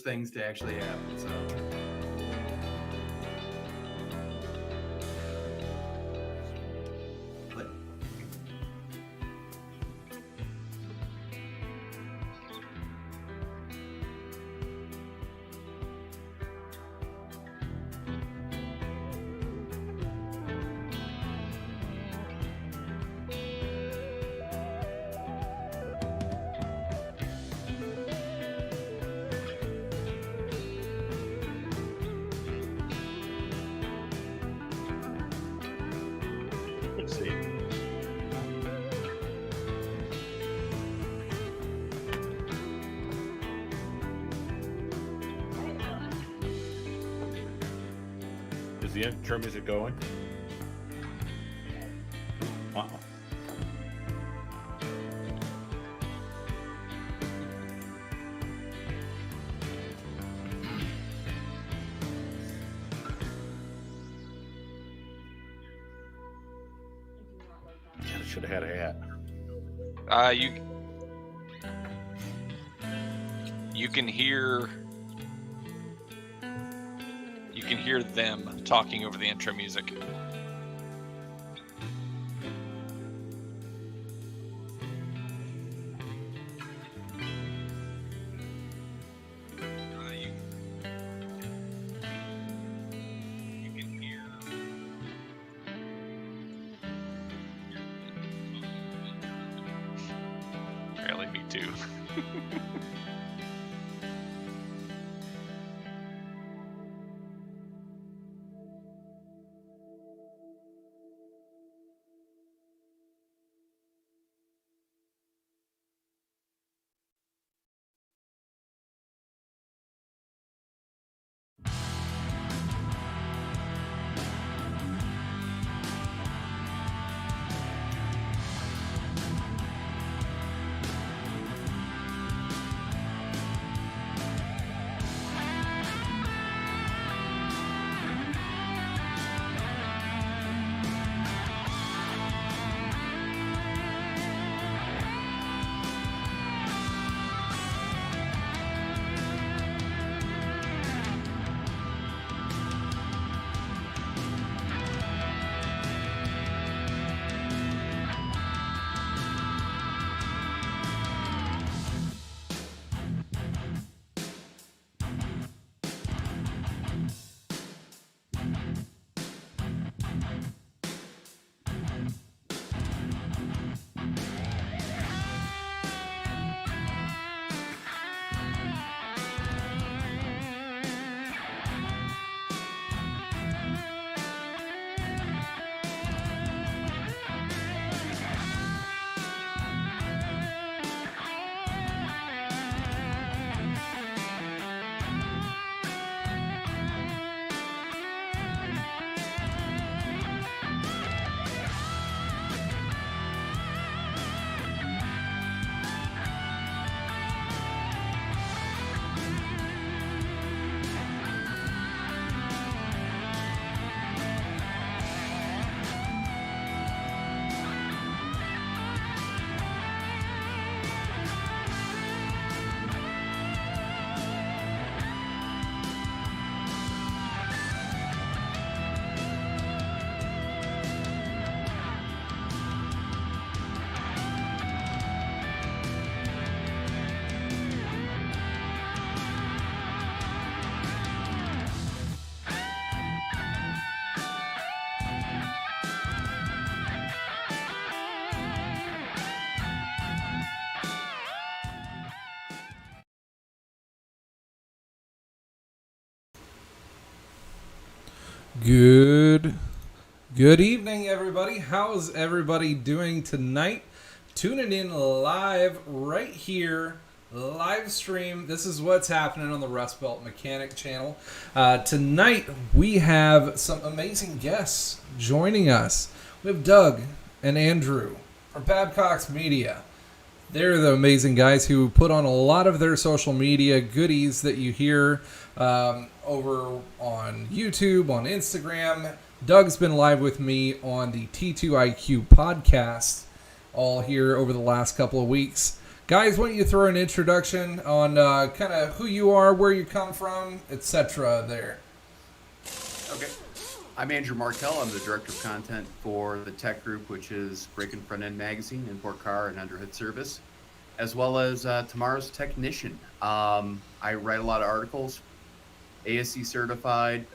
things to actually happen. So. Let's see. Is the intro music going? Uh-oh. Should have had a hat. You can hear them talking over the intro music. Apparently me too. Good evening, everybody. How's everybody doing tonight? Tuning in live right here, live stream. This is what's happening on the Rust Belt Mechanic channel. Tonight, we have some amazing guests joining us. We have Doug and Andrew from Babcock's Media. They're the amazing guys who put on a lot of their social media goodies that you hear over on YouTube, on Instagram. Doug's been live with me on the T2IQ podcast all here over the last couple of weeks. Guys, why don't you throw an introduction on kind of who you are, where you come from, etc. there. Okay. I'm Andrew Martell. I'm the Director of Content for the Tech Group, which is Break and Front End Magazine, Import Car and Underhood Service, as well as Tomorrow's Technician. I write a lot of articles, ASC certified,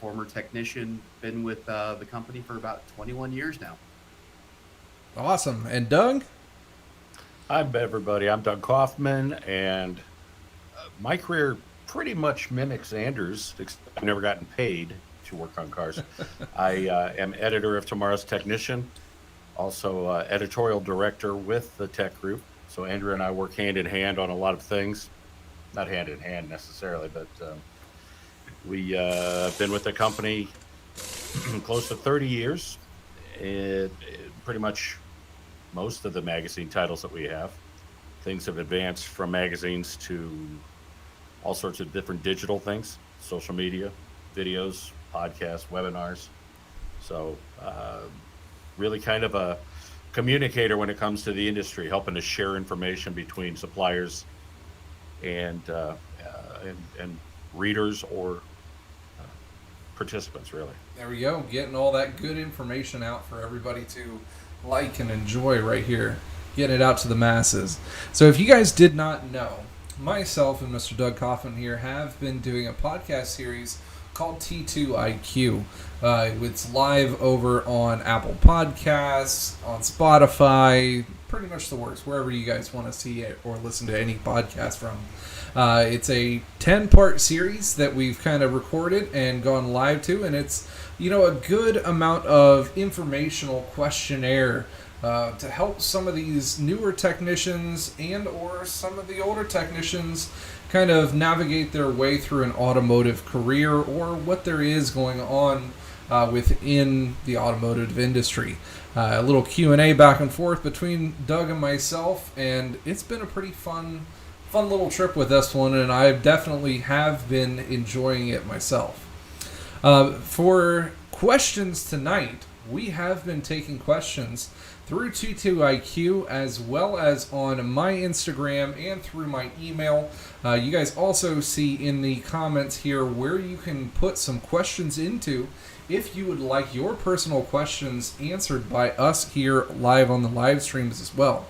former technician, been with the company for about 21 years now. Awesome. And Doug? Hi, everybody. I'm Doug Kaufman, and my career pretty much mimics Anders, except I've never gotten paid to work on cars. I am editor of Tomorrow's Technician, also editorial director with the Tech Group. So Andrew and I work hand in hand on a lot of things. Not hand in hand necessarily, but we have been with the company close to 30 years. Pretty much most of the magazine titles that we have. Things have advanced from magazines to all sorts of different digital things, social media, videos, podcasts, webinars. So really kind of a communicator when it comes to the industry, helping to share information between suppliers and readers or participants, really. There we go. Getting all that good information out for everybody to like and enjoy right here. Getting it out to the masses. So if you guys did not know, myself and Mr. Doug Kaufman here have been doing a podcast series called T2IQ. It's live over on Apple Podcasts, on Spotify, pretty much the works, wherever you guys want to see it or listen to any podcast from. It's a 10-part series that we've kind of recorded and gone live to, and it's, a good amount of informational questionnaire to help some of these newer technicians and or some of the older technicians kind of navigate their way through an automotive career or what there is going on within the automotive industry. A little Q&A back and forth between Doug and myself, and it's been a pretty fun little trip with this one, and I definitely have been enjoying it myself. For questions tonight, we have been taking questions through T2IQ as well as on my Instagram and through my email. You guys also see in the comments here where you can put some questions into if you would like your personal questions answered by us here live on the live streams as well.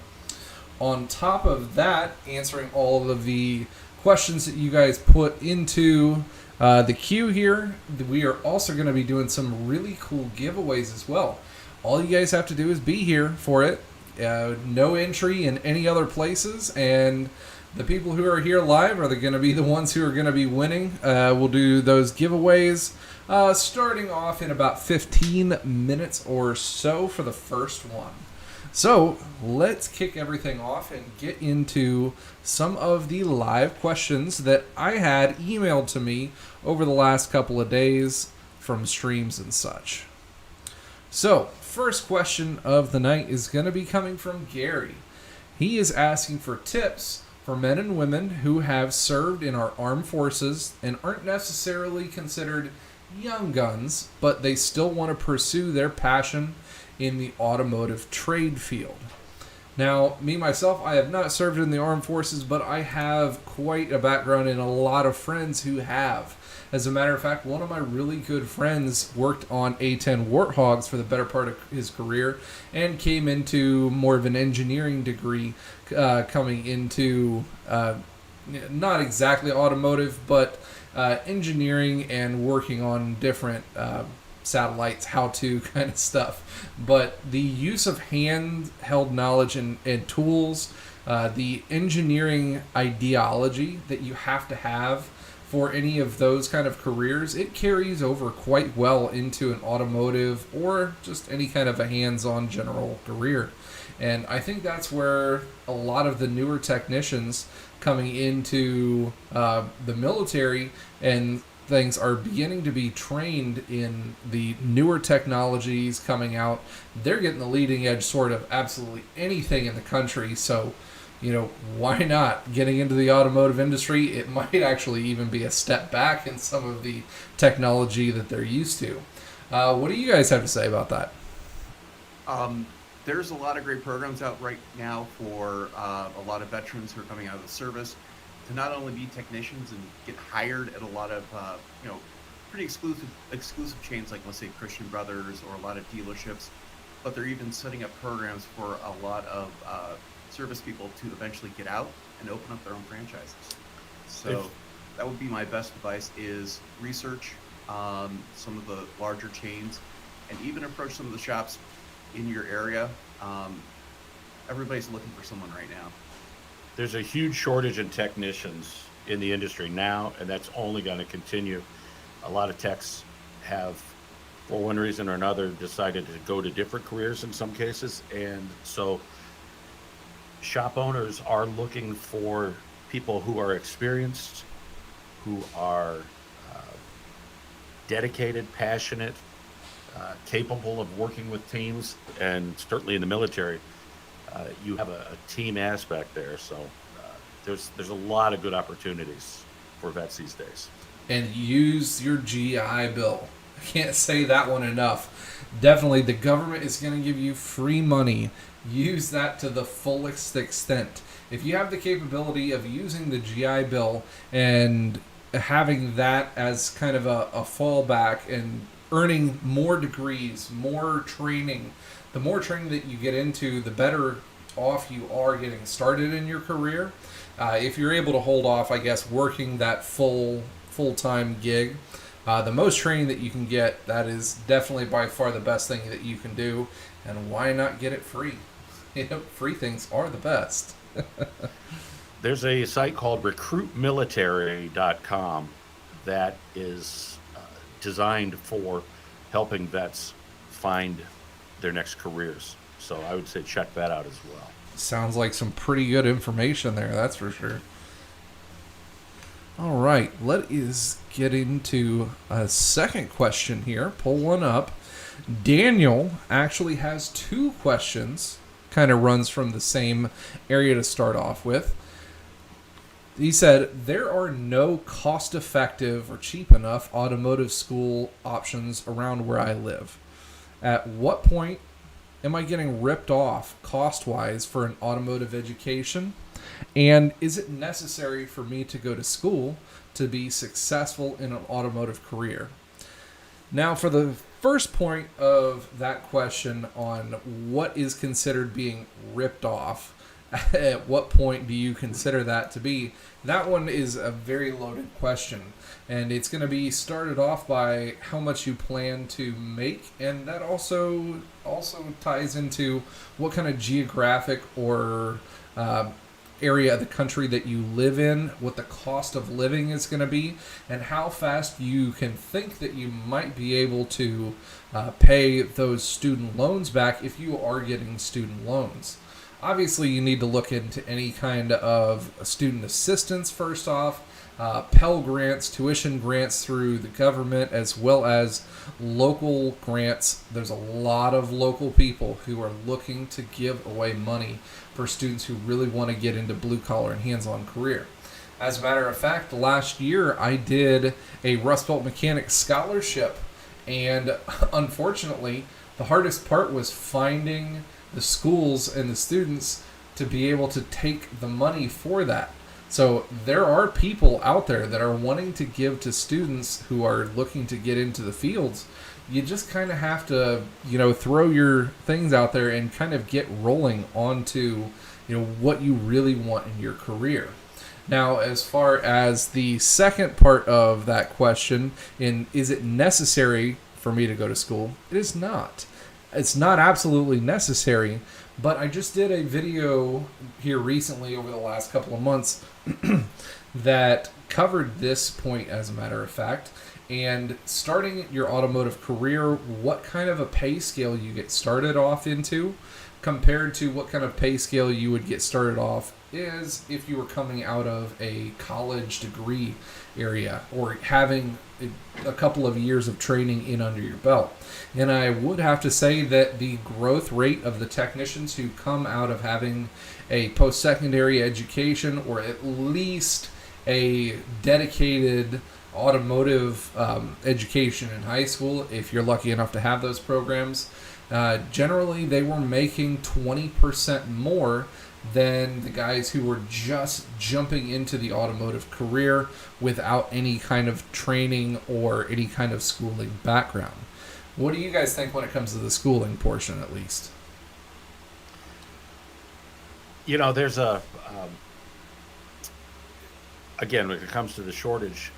On top of that, answering all of the questions that you guys put into the queue here, we are also going to be doing some really cool giveaways as well. All you guys have to do is be here for it. No entry in any other places, and the people who are here live are going to be the ones who are going to be winning. We'll do those giveaways starting off in about 15 minutes or so for the first one. So let's kick everything off and get into some of the live questions that I had emailed to me over the last couple of days from streams and such. So, first question of the night is going to be coming from Gary. He is asking for tips for men and women who have served in our armed forces and aren't necessarily considered young guns, but they still want to pursue their passion in the automotive trade field. Now, me myself, I have not served in the armed forces, but I have quite a background and a lot of friends who have. As a matter of fact, one of my really good friends worked on A-10 Warthogs for the better part of his career and came into more of an engineering degree, coming into not exactly automotive, but engineering and working on different satellites, how-to kind of stuff. But the use of handheld knowledge and tools, the engineering ideology that you have to have for any of those kind of careers, it carries over quite well into an automotive or just any kind of a hands-on general career. And I think that's where a lot of the newer technicians coming into the military and things are beginning to be trained in the newer technologies coming out. They're getting the leading edge sort of absolutely anything in the country. So, why not getting into the automotive industry? It might actually even be a step back in some of the technology that they're used to. What do you guys have to say about that? there's a lot of great programs out right now for a lot of veterans who are coming out of the service to not only be technicians and get hired at a lot of pretty exclusive chains like, let's say, Christian Brothers or a lot of dealerships, but they're even setting up programs for a lot of service people to eventually get out and open up their own franchises. So that would be my best advice: is research some of the larger chains and even approach some of the shops in your area. Everybody's looking for someone right now. There's a huge shortage in technicians in the industry now, and that's only going to continue. A lot of techs have, for one reason or another, decided to go to different careers in some cases, and so shop owners are looking for people who are experienced, who are dedicated, passionate, capable of working with teams, and certainly in the military, you have a team aspect there. So there's a lot of good opportunities for vets these days. And use your GI Bill. I can't say that one enough. Definitely, the government is going to give you free money. Use that to the fullest extent. If you have the capability of using the GI Bill and having that as kind of a fallback and earning more degrees, more training, the more training that you get into, the better off you are getting started in your career. If you're able to hold off, I guess, working that full-time gig, the most training that you can get, that is definitely by far the best thing that you can do. And why not get it free? Free things are the best. There's a site called recruitmilitary.com that is designed for helping vets find their next careers. So I would say check that out as well. Sounds like some pretty good information there, that's for sure. All right, let us get into a second question here. Pull one up. Daniel actually has two questions, kind of runs from the same area to start off with. He said, there are no cost-effective or cheap enough automotive school options around where I live. At what point am I getting ripped off cost-wise for an automotive education? And is it necessary for me to go to school to be successful in an automotive career? Now, for the first point of that question on what is considered being ripped off, at what point do you consider that to be? That one is a very loaded question, and it's going to be started off by how much you plan to make, and that also ties into what kind of geographic or area of the country that you live in, what the cost of living is going to be, and how fast you can think that you might be able to pay those student loans back if you are getting student loans. Obviously, you need to look into any kind of student assistance first off, Pell Grants, tuition grants through the government, as well as local grants. There's a lot of local people who are looking to give away money for students who really want to get into blue-collar and hands-on career. As a matter of fact, last year I did a Rust Belt Mechanics scholarship, and unfortunately, the hardest part was finding the schools and the students to be able to take the money for that. So there are people out there that are wanting to give to students who are looking to get into the fields. You just kind of have to, throw your things out there and kind of get rolling onto, what you really want in your career. Now, as far as the second part of that question, is it necessary for me to go to school? It is not. It's not absolutely necessary, but I just did a video here recently over the last couple of months that covered this point, as a matter of fact. And starting your automotive career, what kind of a pay scale you get started off into compared to what kind of pay scale you would get started off is if you were coming out of a college degree area or having a couple of years of training in under your belt. And I would have to say that the growth rate of the technicians who come out of having a post-secondary education or at least a dedicated automotive education in high school, if you're lucky enough to have those programs, generally they were making 20% more than the guys who were just jumping into the automotive career without any kind of training or any kind of schooling background. What do you guys think when it comes to the schooling portion, at least? You know, there's a again, when it comes to the shortage,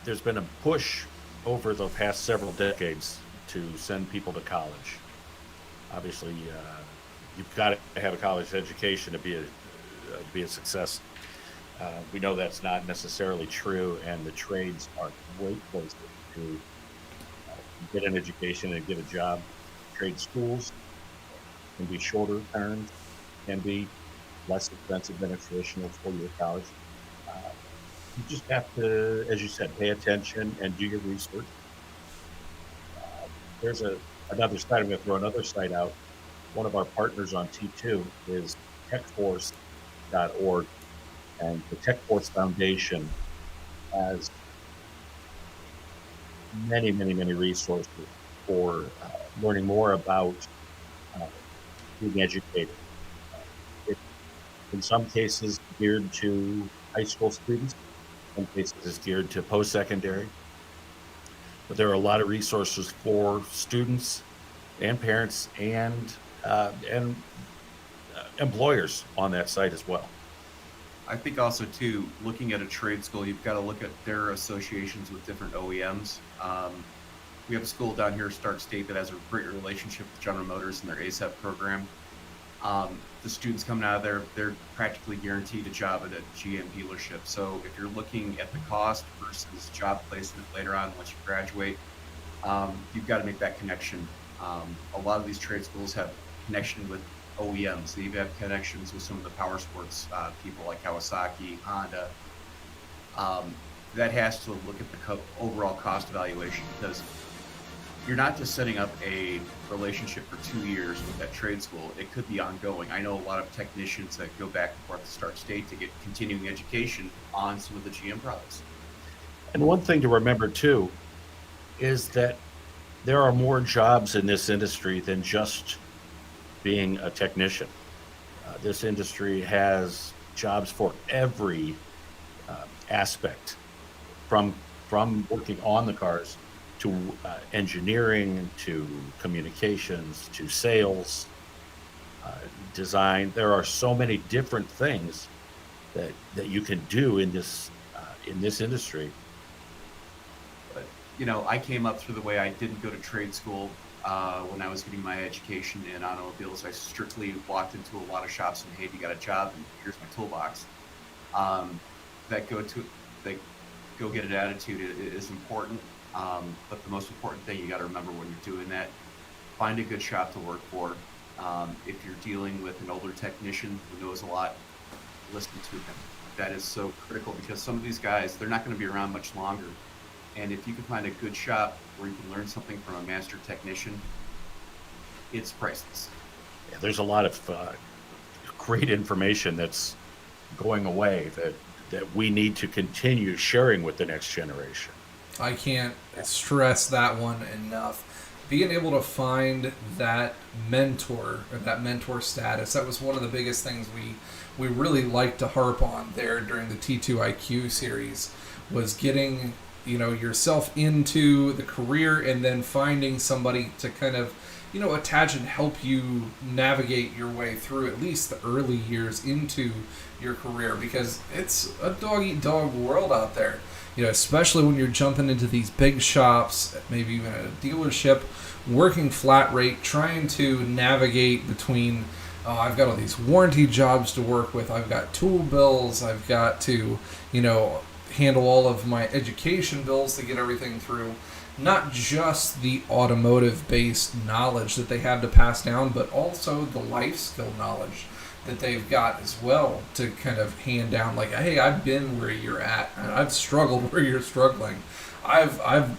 there's been a push over the past several decades to send people to college. Obviously, you've got to have a college education to be a success. We know that's not necessarily true, and the trades are great places to get an education and get a job. Trade schools can be shorter terms, can be less expensive than a traditional four-year college. You just have to, as you said, pay attention and do your research. There's another site. I'm going to throw another site out. One of our partners on T2 is techforce.org, and the TechForce Foundation has many resources for learning more about being educated. It, in some cases, geared to high school students. In some cases, it's geared to post-secondary. But there are a lot of resources for students and parents and employers on that site as well. I think also too, looking at a trade school, you've got to look at their associations with different OEMs. We have a school down here, Stark State, that has a great relationship with General Motors and their ASAP program. The students coming out of there, they're practically guaranteed a job at a GM dealership. So if you're looking at the cost versus job placement later on once you graduate, you've got to make that connection. A lot of these trade schools have connection with OEMs. They even have connections with some of the power sports people like Kawasaki, Honda. That has to look at the overall cost evaluation, because you're not just setting up a relationship for 2 years with that trade school. It could be ongoing. I know a lot of technicians that go back and forth to Stark State to get continuing education on some of the GM products. And one thing to remember too is that there are more jobs in this industry than just being a technician. This industry has jobs for every aspect, from working on the cars to engineering, to communications, to sales, design. There are so many different things that you can do in this industry. But you know, I came up through the way I didn't go to trade school. When I was getting my education in automobiles, I strictly walked into a lot of shops and, hey, you got a job, and here's my toolbox. That go get an attitude is important. But the most important thing you got to remember when you're doing that, find a good shop to work for. If you're dealing with an older technician who knows a lot, listen to him. That is so critical, because some of these guys, they're not going to be around much longer. And if you can find a good shop where you can learn something from a master technician, it's priceless. Yeah, there's a lot of great information that's going away that we need to continue sharing with the next generation. I can't stress that one enough. Being able to find that mentor, or that mentor status, that was one of the biggest things we really liked to harp on there during the T2IQ series, was getting yourself into the career and then finding somebody to kind of attach and help you navigate your way through at least the early years into your career, because it's a dog-eat-dog world out there. Especially when you're jumping into these big shops, maybe even at a dealership, working flat rate, trying to navigate between, I've got all these warranty jobs to work with, I've got tool bills, I've got to, handle all of my education bills to get everything through. Not just the automotive-based knowledge that they have to pass down, but also the life skill knowledge that they've got as well to kind of hand down, like, hey, I've been where you're at, and I've struggled where you're struggling. I've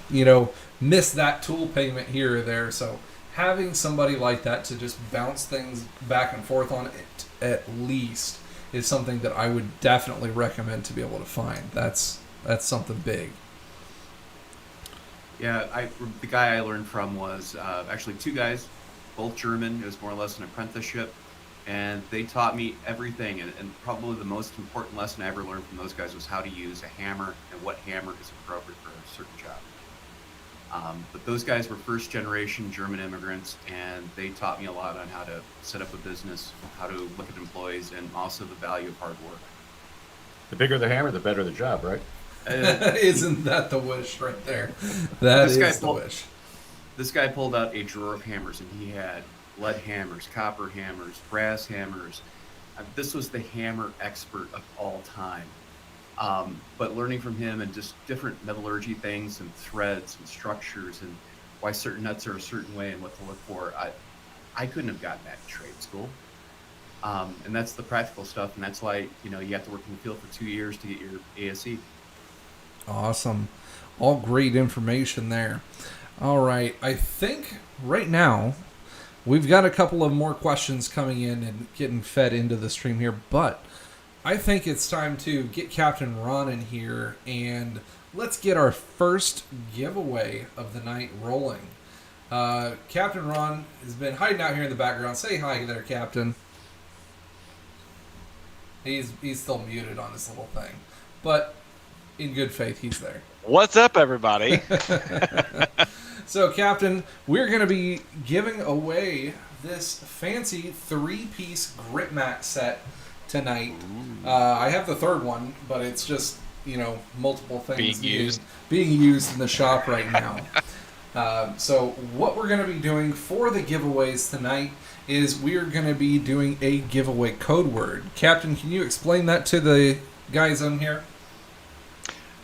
missed that tool payment here or there. So having somebody like that to just bounce things back and forth on it at least is something that I would definitely recommend to be able to find. That's something big. Yeah, the guy I learned from was actually two guys, both German. It was more or less an apprenticeship, and they taught me everything. And probably the most important lesson I ever learned from those guys was how to use a hammer and what hammer is appropriate for a certain job. But those guys were first generation German immigrants, and they taught me a lot on how to set up a business, how to look at employees, and also the value of hard work. The bigger the hammer, the better the job, right? Isn't that the wish right there? That This guy is the pulled- wish. This guy pulled out a drawer of hammers, and he had lead hammers, copper hammers, brass hammers. This was the hammer expert of all time. But learning from him and just different metallurgy things and threads and structures and why certain nuts are a certain way and what to look for, I couldn't have gotten that in trade school. And that's the practical stuff, and that's why you have to work in the field for 2 years to get your ASE. Awesome. All great information there. All right. I think right now we've got a couple of more questions coming in and getting fed into the stream here, but I think it's time to get Captain Ron in here and let's get our first giveaway of the night rolling. Captain Ron has been hiding out here in the background. Say hi there, Captain. He's still muted on this little thing, but in good faith, he's there. What's up, everybody? So, Captain, we're going to be giving away this fancy 3-piece grip mat set tonight. I have the third one, but it's just, multiple things being used in the shop right now. So what we're going to be doing for the giveaways tonight is we're going to be doing a giveaway code word. Captain, can you explain that to the guys on here?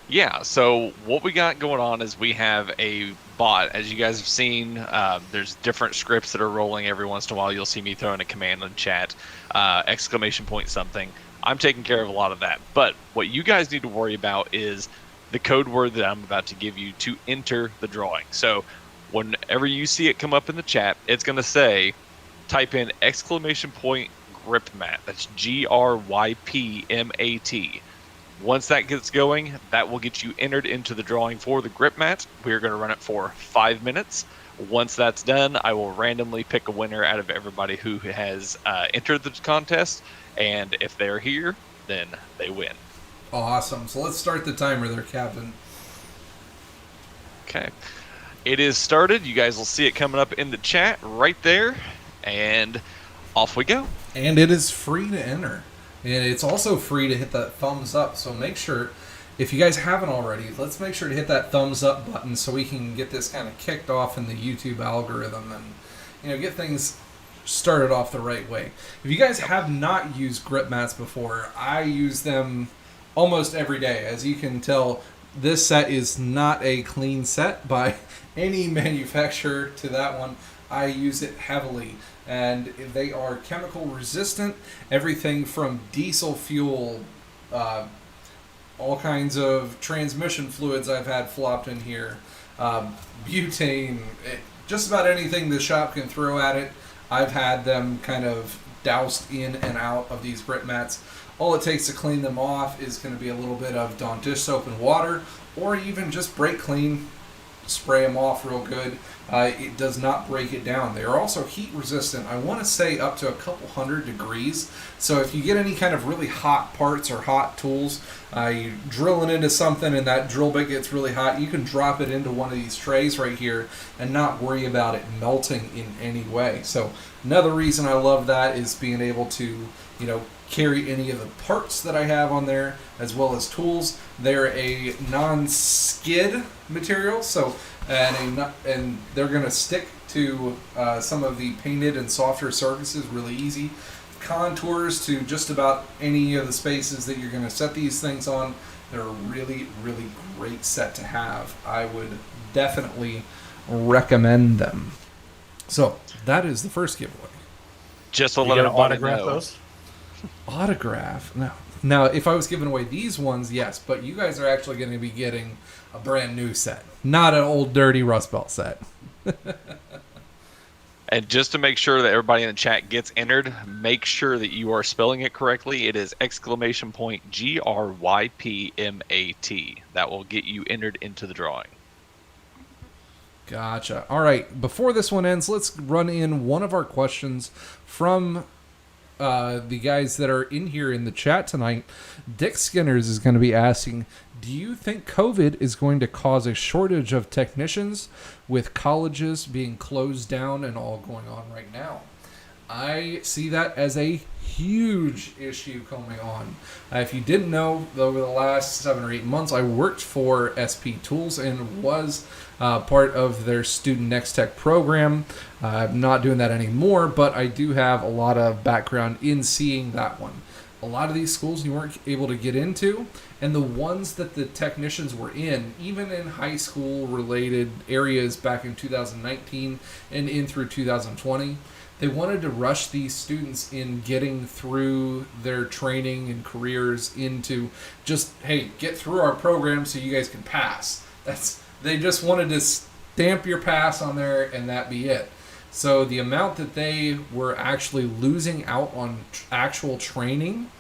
Yeah, so what we got going on is we have a bot. As you guys have seen, there's different scripts that are rolling every once in a while. You'll see me throwing a command in chat, exclamation point something. I'm taking care of a lot of that. But what you guys need to worry about is the code word that I'm about to give you to enter the drawing. So whenever you see it come up in the chat, it's going to say, type in exclamation point grip mat. That's GRYPMAT. Once that gets going, that will get you entered into the drawing for the grip mat. We're going to run it for 5 minutes. Once that's done, I will randomly pick a winner out of everybody who has entered the contest. And if they're here, then they win. Awesome. So let's start the timer there, Captain. Okay. It is started. You guys will see it coming up in the chat right there. And off we go. And it is free to enter. And it's also free to hit that thumbs up. So make sure, if you guys haven't already, let's make sure to hit that thumbs up button so we can get this kind of kicked off in the YouTube algorithm and get things started off the right way. If you guys have not used grip mats before, I use them almost every day. As you can tell, this set is not a clean set by any manufacturer to that one. I use it heavily, and they are chemical resistant. Everything from diesel fuel, all kinds of transmission fluids I've had flopped in here, butane, just about anything the shop can throw at it. I've had them kind of doused in and out of these grip mats. All it takes to clean them off is going to be a little bit of Dawn dish soap and water, or even just brake clean, spray them off real good. It does not break it down. They are also heat resistant. I want to say up to a couple 100 degrees. So if you get any kind of really hot parts or hot tools, you're drilling into something and that drill bit gets really hot, you can drop it into one of these trays right here and not worry about it melting in any way. So another reason I love that is being able to, carry any of the parts that I have on there as well as tools. They're a non-skid material, so and they're going to stick to some of the painted and softer surfaces really easy. Contours to just about any of the spaces that you're going to set these things on. They're a really, really great set to have. I would definitely recommend them. So that is the first giveaway. Just to You let gonna everybody autograph know. those? Autograph? No. Now, if I was giving away these ones, yes, but you guys are actually going to be getting a brand new set, not an old dirty Rust Belt set. And just to make sure that everybody in the chat gets entered, make sure that you are spelling it correctly. It is exclamation point GRYPMAT. That will get you entered into the drawing. Gotcha. All right. Before this one ends, let's run in one of our questions from the guys that are in here in the chat tonight. Dick Skinners is going to be asking, do you think COVID is going to cause a shortage of technicians with colleges being closed down and all going on right now? I see that as a huge issue coming on. If you didn't know, over the last 7 or 8 months, I worked for SP Tools and was part of their Student Next Tech program. I'm not doing that anymore, but I do have a lot of background in seeing that one. A lot of these schools you weren't able to get into, and the ones that the technicians were in, even in high school related areas back in 2019 and in through 2020, they wanted to rush these students in getting through their training and careers into just, hey, get through our program so you guys can pass. They just wanted to stamp your pass on there and that be it. So the amount that they were actually losing out on actual training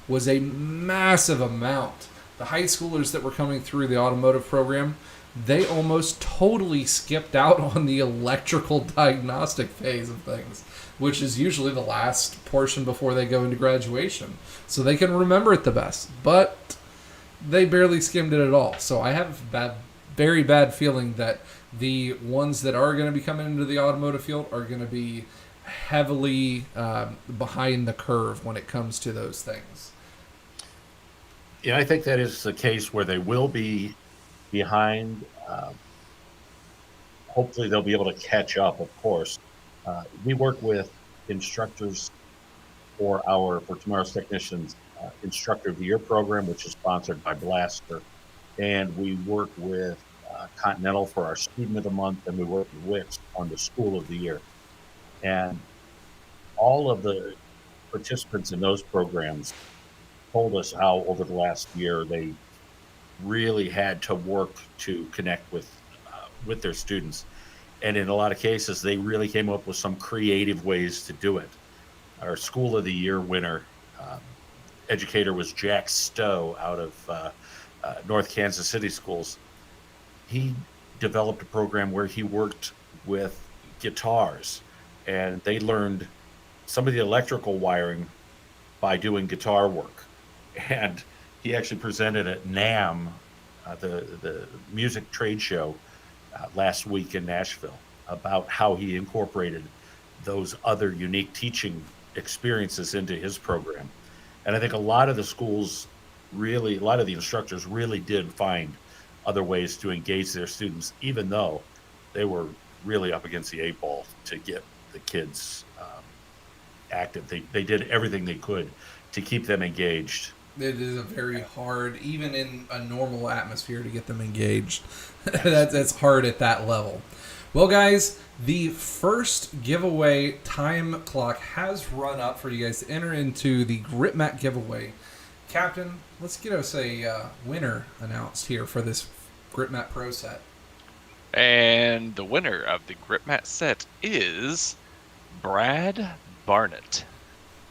was a massive amount. The high schoolers that were coming through the automotive program, they almost totally skipped out on the electrical diagnostic phase of things, which is usually the last portion before they go into graduation. So they can remember it the best, but they barely skimmed it at all. So I have a very bad feeling that the ones that are going to be coming into the automotive field are going to be heavily behind the curve when it comes to those things. Yeah, I think that is the case where they will be behind. Hopefully they'll be able to catch up, of course. We work with instructors for Tomorrow's Technicians Instructor of the Year program, which is sponsored by Blaster. And we work with Continental for our Student of the Month, and we work with Wix on the School of the Year. And all of the participants in those programs told us how over the last year they really had to work to connect with their students. And in a lot of cases, they really came up with some creative ways to do it. Our School of the Year winner educator was Jack Stowe out of North Kansas City Schools. He developed a program where he worked with guitars, and they learned some of the electrical wiring by doing guitar work. And he actually presented at NAMM, the music trade show, last week in Nashville, about how he incorporated those other unique teaching experiences into his program. And I think a lot of the instructors really did find other ways to engage their students, even though they were really up against the 8 ball to get the kids active. They did everything they could to keep them engaged. It is a very hard, even in a normal atmosphere, to get them engaged. That's hard at that level. Well, guys, the first giveaway time clock has run up for you guys to enter into the Grip Mat giveaway. Captain, let's get us a winner announced here for this Grip Mat Pro set. And the winner of the Grip Mat set is Brad Barnett.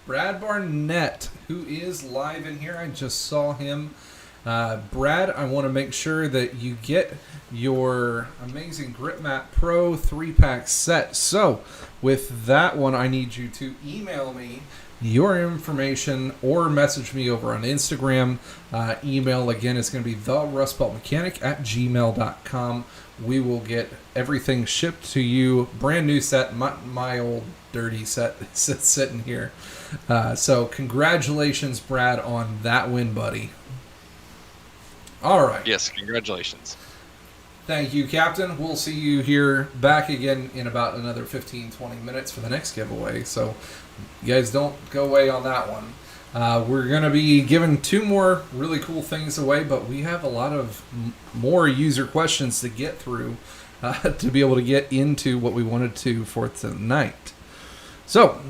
Brad Barnett, who is live in here. I just saw him. Brad, I want to make sure that you get your amazing Grip Mat Pro 3-pack set. So, with that one, I need you to email me your information or message me over on Instagram. Email, again, is going to be therustbeltmechanic@gmail.com. We will get everything shipped to you. Brand new set, my old dirty set sitting here. So congratulations, Brad, on that win, buddy. All right. Yes, congratulations. Thank you, Captain. We'll see you here back again in about another 15-20 minutes for the next giveaway. So you guys don't go away on that one. We're going to be giving 2 more really cool things away, but we have a lot of more user questions to get through to be able to get into what we wanted to for tonight. So,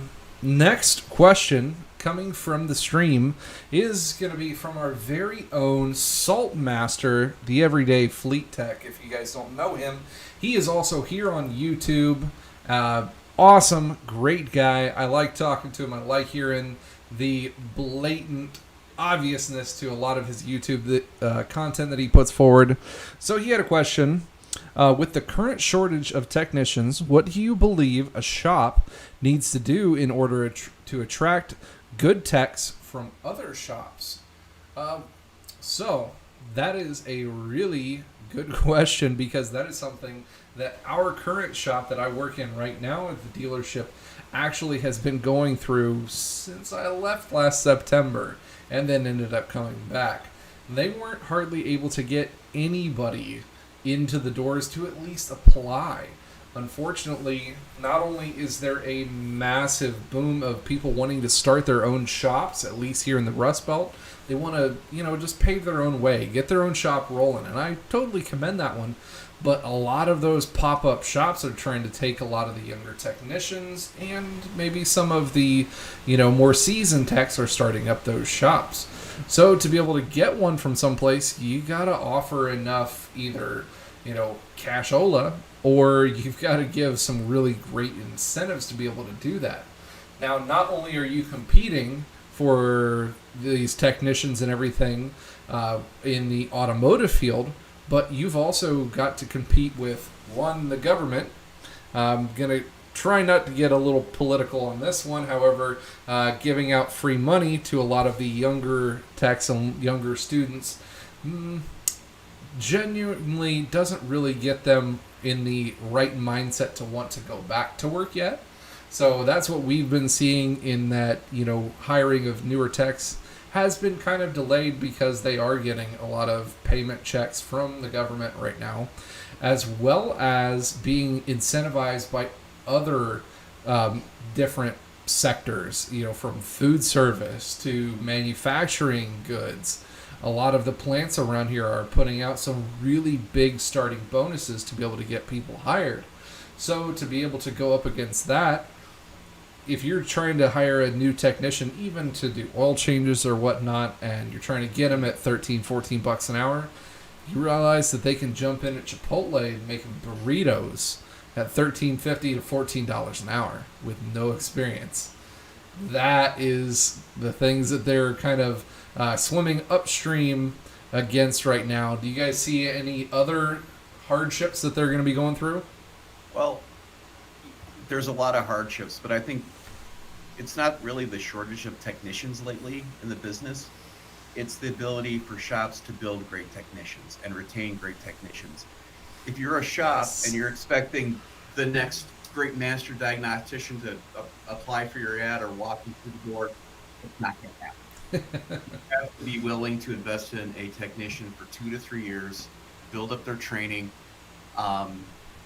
next question coming from the stream is going to be from our very own Salt Master, the Everyday Fleet Tech. If you guys don't know him, he is also here on YouTube. Awesome, great guy. I like talking to him. I like hearing the blatant obviousness to a lot of his YouTube content that he puts forward. So he had a question. With the current shortage of technicians, what do you believe a shop needs to do in order to attract good techs from other shops? So that is a really good question, because that is something that our current shop that I work in right now at the dealership actually has been going through since I left last September and then ended up coming back. They weren't hardly able to get anybody into the doors to at least apply. Unfortunately, not only is there a massive boom of people wanting to start their own shops, at least here in the Rust Belt, they want to, just pave their own way, get their own shop rolling, and I totally commend that one. But a lot of those pop-up shops are trying to take a lot of the younger technicians, and maybe some of the, more seasoned techs are starting up those shops. So to be able to get one from someplace, you got to offer enough either, cashola, or you've got to give some really great incentives to be able to do that. Now, not only are you competing for these technicians and everything in the automotive field, but you've also got to compete with, one, the government. I'm going to try not to get a little political on this one. However, giving out free money to a lot of the younger techs and younger students genuinely doesn't really get them in the right mindset to want to go back to work yet. So that's what we've been seeing in that, hiring of newer techs has been kind of delayed, because they are getting a lot of payment checks from the government right now, as well as being incentivized by other different sectors, from food service to manufacturing goods. A lot of the plants around here are putting out some really big starting bonuses to be able to get people hired. So to be able to go up against that, if you're trying to hire a new technician, even to do oil changes or whatnot, and you're trying to get them at $13-14 an hour, you realize that they can jump in at Chipotle and make burritos at $13.50 to $14 an hour with no experience. That is the things that they're kind of swimming upstream against right now. Do you guys see any other hardships that they're going to be going through? Well, there's a lot of hardships, but I think it's not really the shortage of technicians lately in the business. It's the ability for shops to build great technicians and retain great technicians. If you're a shop and you're expecting the next great master diagnostician to apply for your ad or walk you through the door, it's not going to happen. You have to be willing to invest in a technician for 2 to 3 years, build up their training,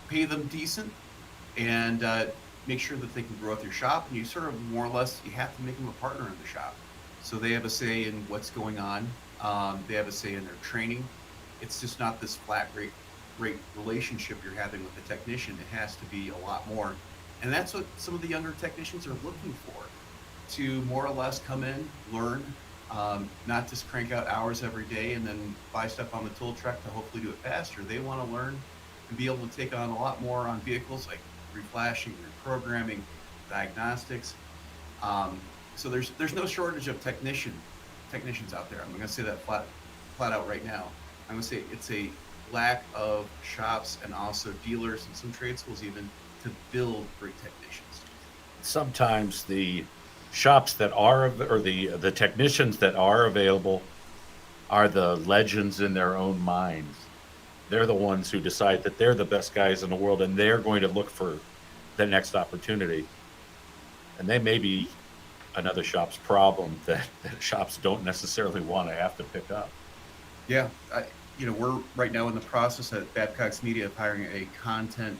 pay them decent, and make sure that they can grow with your shop. And you sort of more or less, you have to make them a partner in the shop. So they have a say in what's going on. They have a say in their training. It's just not this flat rate relationship you're having with the technician. It has to be a lot more. And that's what some of the younger technicians are looking for, to more or less come in, learn, not just crank out hours every day and then buy stuff on the tool truck to hopefully do it faster. They want to learn and be able to take on a lot more on vehicles, like reflashing, reprogramming, diagnostics. So there's no shortage of technicians out there. I'm going to say that flat out right now. I'm going to say it's a lack of shops and also dealers and some trade schools even to build great technicians. Sometimes the shops that are, or the technicians that are available are the legends in their own minds. They're the ones who decide that they're the best guys in the world, and they're going to look for the next opportunity. And they may be another shop's problem that shops don't necessarily want to have to pick up. Yeah, we're right now in the process at Babcock's Media of hiring a content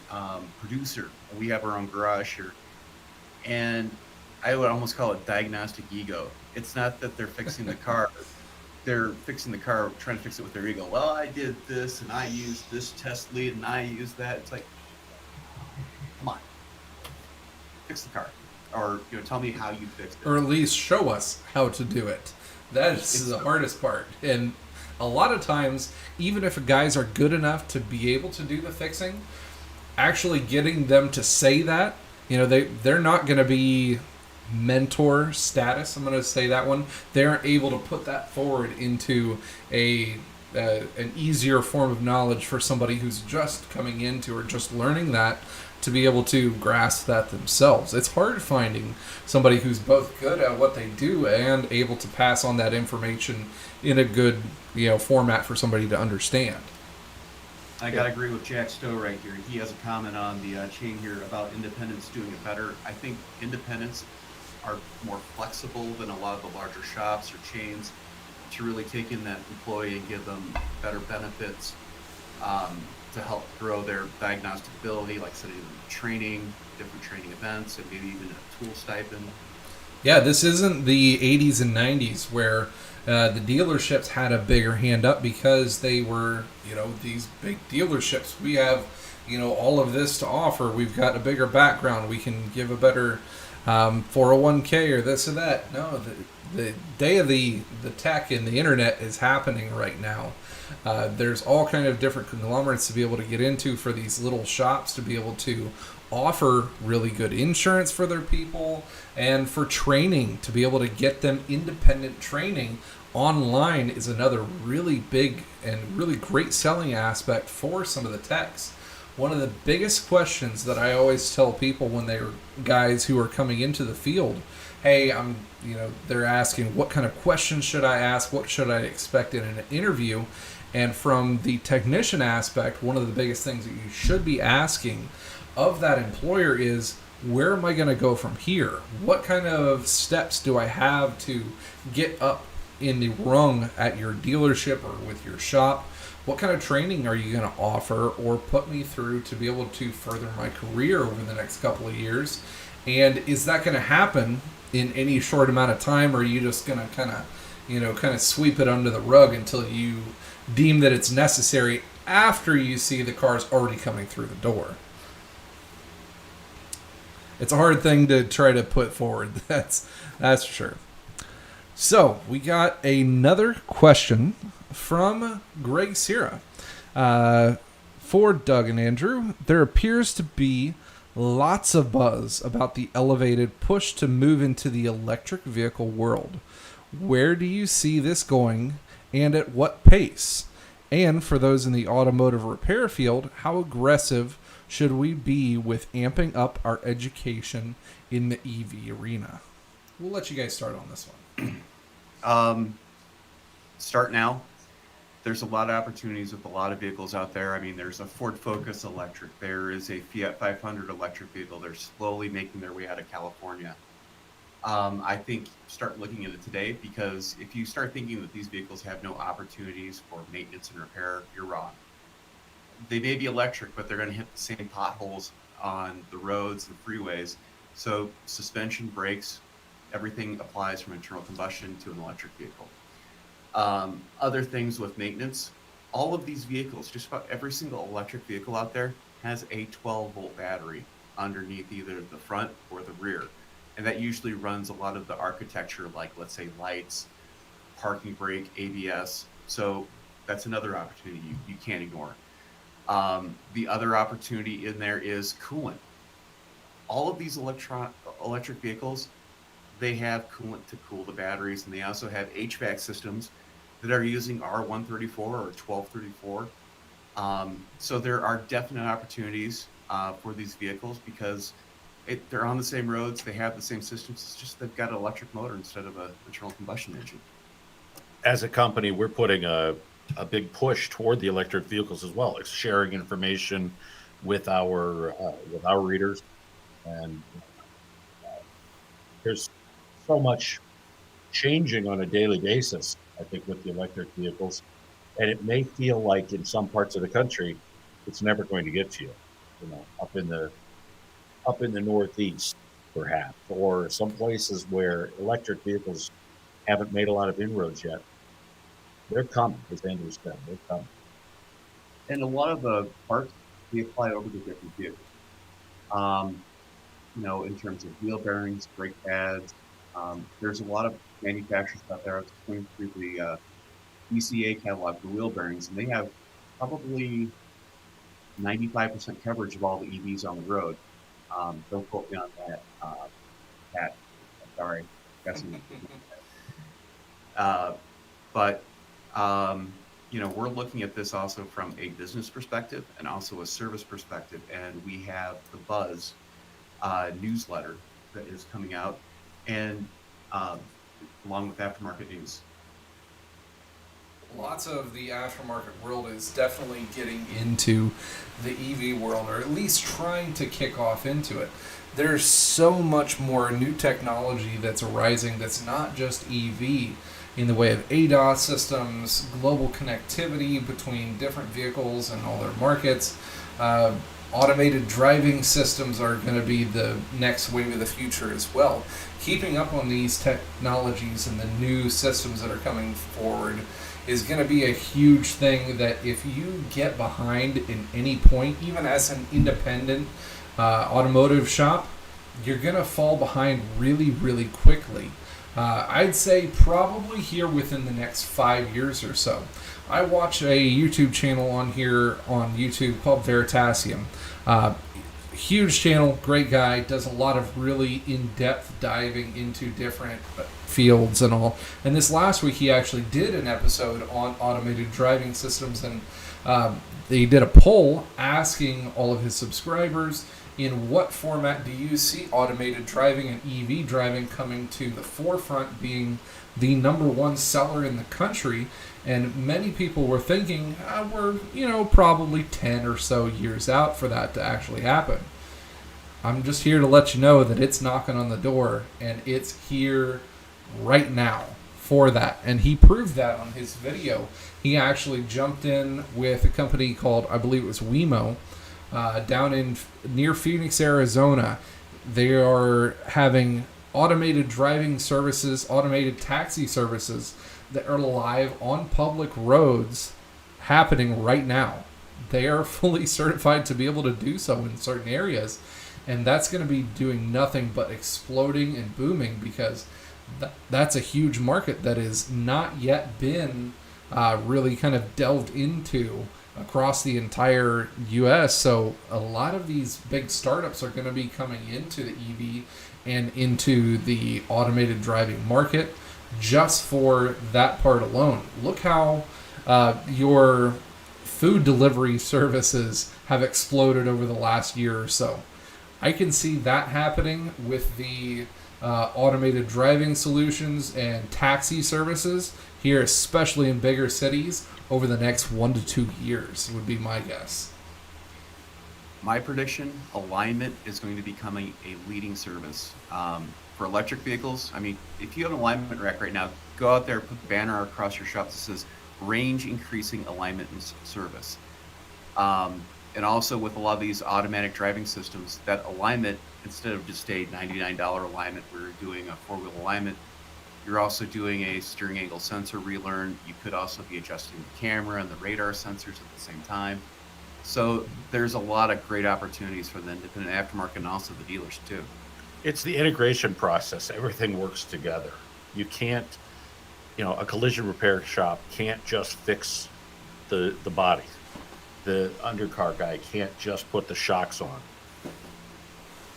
producer. We have our own garage here, and I would almost call it diagnostic ego. It's not that they're fixing the car. They're fixing the car, trying to fix it with their ego. Well, I did this, and I used this test lead, and I used that. It's like, come on, fix the car, or tell me how you fixed it, or at least show us how to do it. That is the hardest part. And a lot of times, even if guys are good enough to be able to do the fixing, actually getting them to say that, they're not going to be mentor status. I'm going to say that one. They aren't able to put that forward into a an easier form of knowledge for somebody who's just coming into or just learning that to be able to grasp that themselves. It's hard finding somebody who's both good at what they do and able to pass on that information in a good, format for somebody to understand. I gotta agree with Jack Stowe right here. He has a comment on the chain here about independents doing it better. I think independents are more flexible than a lot of the larger shops or chains to really take in that employee and give them better benefits to help grow their diagnostic ability, like setting them training, different training events, and maybe even a tool stipend. Yeah, this isn't the 80s and 90s where the dealerships had a bigger hand up because they were, these big dealerships. We have, all of this to offer. We've got a bigger background. We can give a better 401k or this or that. No, the day of the tech and the internet is happening right now. There's all kind of different conglomerates to be able to get into for these little shops to be able to offer really good insurance for their people and for training to be able to get them independent training online is another really big and really great selling aspect for some of the techs. One of the biggest questions that I always tell people when they're guys who are coming into the field, hey, they're asking what kind of questions should I ask? What should I expect in an interview? And from the technician aspect, one of the biggest things that you should be asking of that employer is, where am I going to go from here? What kind of steps do I have to get up in the rung at your dealership or with your shop? What kind of training are you going to offer or put me through to be able to further my career over the next couple of years? And is that going to happen in any short amount of time, or are you just going to kind of sweep it under the rug until you deem that it's necessary after you see the cars already coming through the door? It's a hard thing to try to put forward. That's for sure. So we got another question from Greg Sierra. For Doug and Andrew, there appears to be lots of buzz about the elevated push to move into the electric vehicle world. Where do you see this going and at what pace? And for those in the automotive repair field, how aggressive should we be with amping up our education in the EV arena? We'll let you guys start on this one. Start now. There's a lot of opportunities with a lot of vehicles out there. I mean, there's a Ford Focus electric. There is a Fiat 500 electric vehicle. They're slowly making their way out of California. I think start looking at it today, because if you start thinking that these vehicles have no opportunities for maintenance and repair, you're wrong. They may be electric, but they're going to hit the same potholes on the roads and freeways. So suspension, brakes, everything applies from internal combustion to an electric vehicle. Other things with maintenance, all of these vehicles, just about every single electric vehicle out there has a 12-volt battery underneath either the front or the rear. And that usually runs a lot of the architecture, like, let's say, lights, parking brake, ABS. So that's another opportunity you can't ignore. The other opportunity in there is coolant. All of these electric vehicles, they have coolant to cool the batteries, and they also have HVAC systems that are using R134 or 1234. So there are definite opportunities for these vehicles, because they're on the same roads, they have the same systems. It's just they've got an electric motor instead of an internal combustion engine. As a company, we're putting a big push toward the electric vehicles as well. It's sharing information with our readers, and there's so much changing on a daily basis, I think, with the electric vehicles, and it may feel like in some parts of the country it's never going to get to you, up in the Northeast, perhaps, or some places where electric vehicles haven't made a lot of inroads yet. They're coming, as Andrew said. They're coming. And a lot of the parts, they apply over to different vehicles. In terms of wheel bearings, brake pads, there's a lot of manufacturers out there. I was going through the ECA catalog for wheel bearings, and they have probably 95% coverage of all the EVs on the road. Don't quote me on that, Pat. Sorry. Guessing. But we're looking at this also from a business perspective and also a service perspective. And we have the Buzz newsletter that is coming out, and um, along with aftermarket news. Lots of the aftermarket world is definitely getting into the EV world, or at least trying to kick off into it. There's so much more new technology that's arising that's not just EV in the way of ADAS systems, global connectivity between different vehicles and all their markets. Automated driving systems are going to be the next wave of the future as well. Keeping up on these technologies and the new systems that are coming forward is going to be a huge thing that if you get behind in any point, even as an independent automotive shop, you're going to fall behind really, really quickly. I'd say probably here within the next 5 years or so. I watch a YouTube channel on here on YouTube called Veritasium. Huge channel, great guy, does a lot of really in-depth diving into different fields and all. And this last week he actually did an episode on automated driving systems, and they did a poll asking all of his subscribers, in what format do you see automated driving and EV driving coming to the forefront, being the number one seller in the country? And many people were thinking, we're, probably 10 or so years out for that to actually happen. I'm just here to let you know that it's knocking on the door, and it's here right now for that. And he proved that on his video. He actually jumped in with a company called, I believe it was Wemo, down in near Phoenix, Arizona. They are having automated driving services, automated taxi services that are live on public roads happening right now. They are fully certified to be able to do so in certain areas, and that's going to be doing nothing but exploding and booming, because that's a huge market that has not yet been really kind of delved into across the entire U.S. So a lot of these big startups are going to be coming into the EV and into the automated driving market just for that part alone. Look how your food delivery services have exploded over the last year or so. I can see that happening with the automated driving solutions and taxi services here, especially in bigger cities, over the next 1 to 2 years, would be my guess. My prediction, alignment is going to be becoming a leading service. For electric vehicles, I mean, if you have an alignment rack right now, go out there, put the banner across your shop that says range increasing alignment and service. And also with a lot of these automatic driving systems, that alignment, instead of just a $99 alignment where you're doing a four-wheel alignment, you're also doing a steering angle sensor relearn. You could also be adjusting the camera and the radar sensors at the same time. So there's a lot of great opportunities for the independent aftermarket and also the dealers too. It's the integration process. Everything works together. You can't, a collision repair shop can't just fix the body. The undercar guy can't just put the shocks on.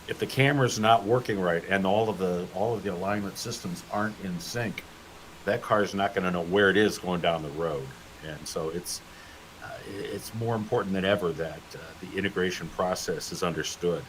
If the camera's not working right and all of the alignment systems aren't in sync, that car's not going to know where it is going down the road. And so it's more important than ever that the integration process is understood.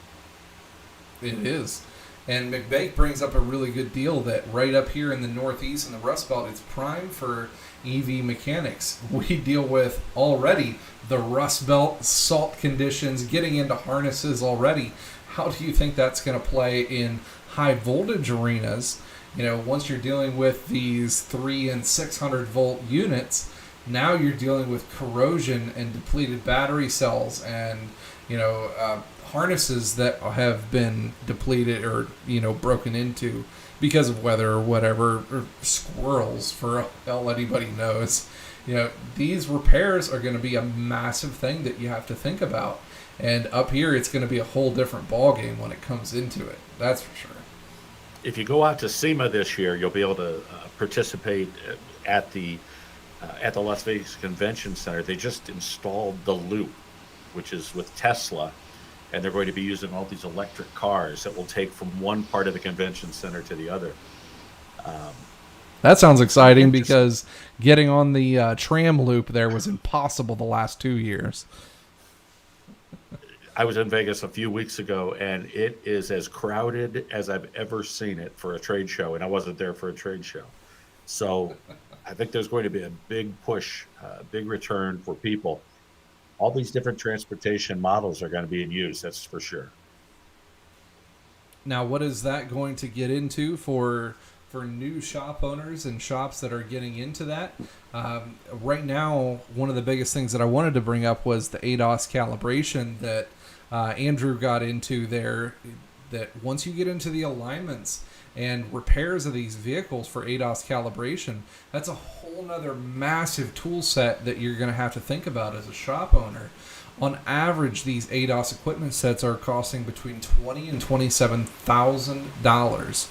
It is. And McBake brings up a really good deal that right up here in the Northeast and the Rust Belt, it's prime for EV mechanics. We deal with already the Rust Belt, salt conditions, getting into harnesses already. How do you think that's going to play in high voltage arenas? Once you're dealing with these 300 and 600 volt units, now you're dealing with corrosion and depleted battery cells and, harnesses that have been depleted or, broken into because of weather or whatever, or squirrels, for all anybody knows. These repairs are going to be a massive thing that you have to think about. And up here, it's going to be a whole different ballgame when it comes into it. That's for sure. If you go out to SEMA this year, you'll be able to participate at the Las Vegas Convention Center. They just installed the Loop, which is with Tesla, and they're going to be using all these electric cars that will take from one part of the convention center to the other. That sounds exciting Just- because getting on the tram loop there was impossible the last 2 years. I was in Vegas a few weeks ago, and it is as crowded as I've ever seen it for a trade show, and I wasn't there for a trade show. So I think there's going to be a big push, a big return for people. All these different transportation models are going to be in use, that's for sure. Now, what is that going to get into for new shop owners and shops that are getting into that? Right now, one of the biggest things that I wanted to bring up was the ADAS calibration that Andrew got into there. That once you get into the alignments and repairs of these vehicles for ADAS calibration, that's a whole nother massive tool set that you're going to have to think about as a shop owner. On average, these ADAS equipment sets are costing between $20,000 and $27,000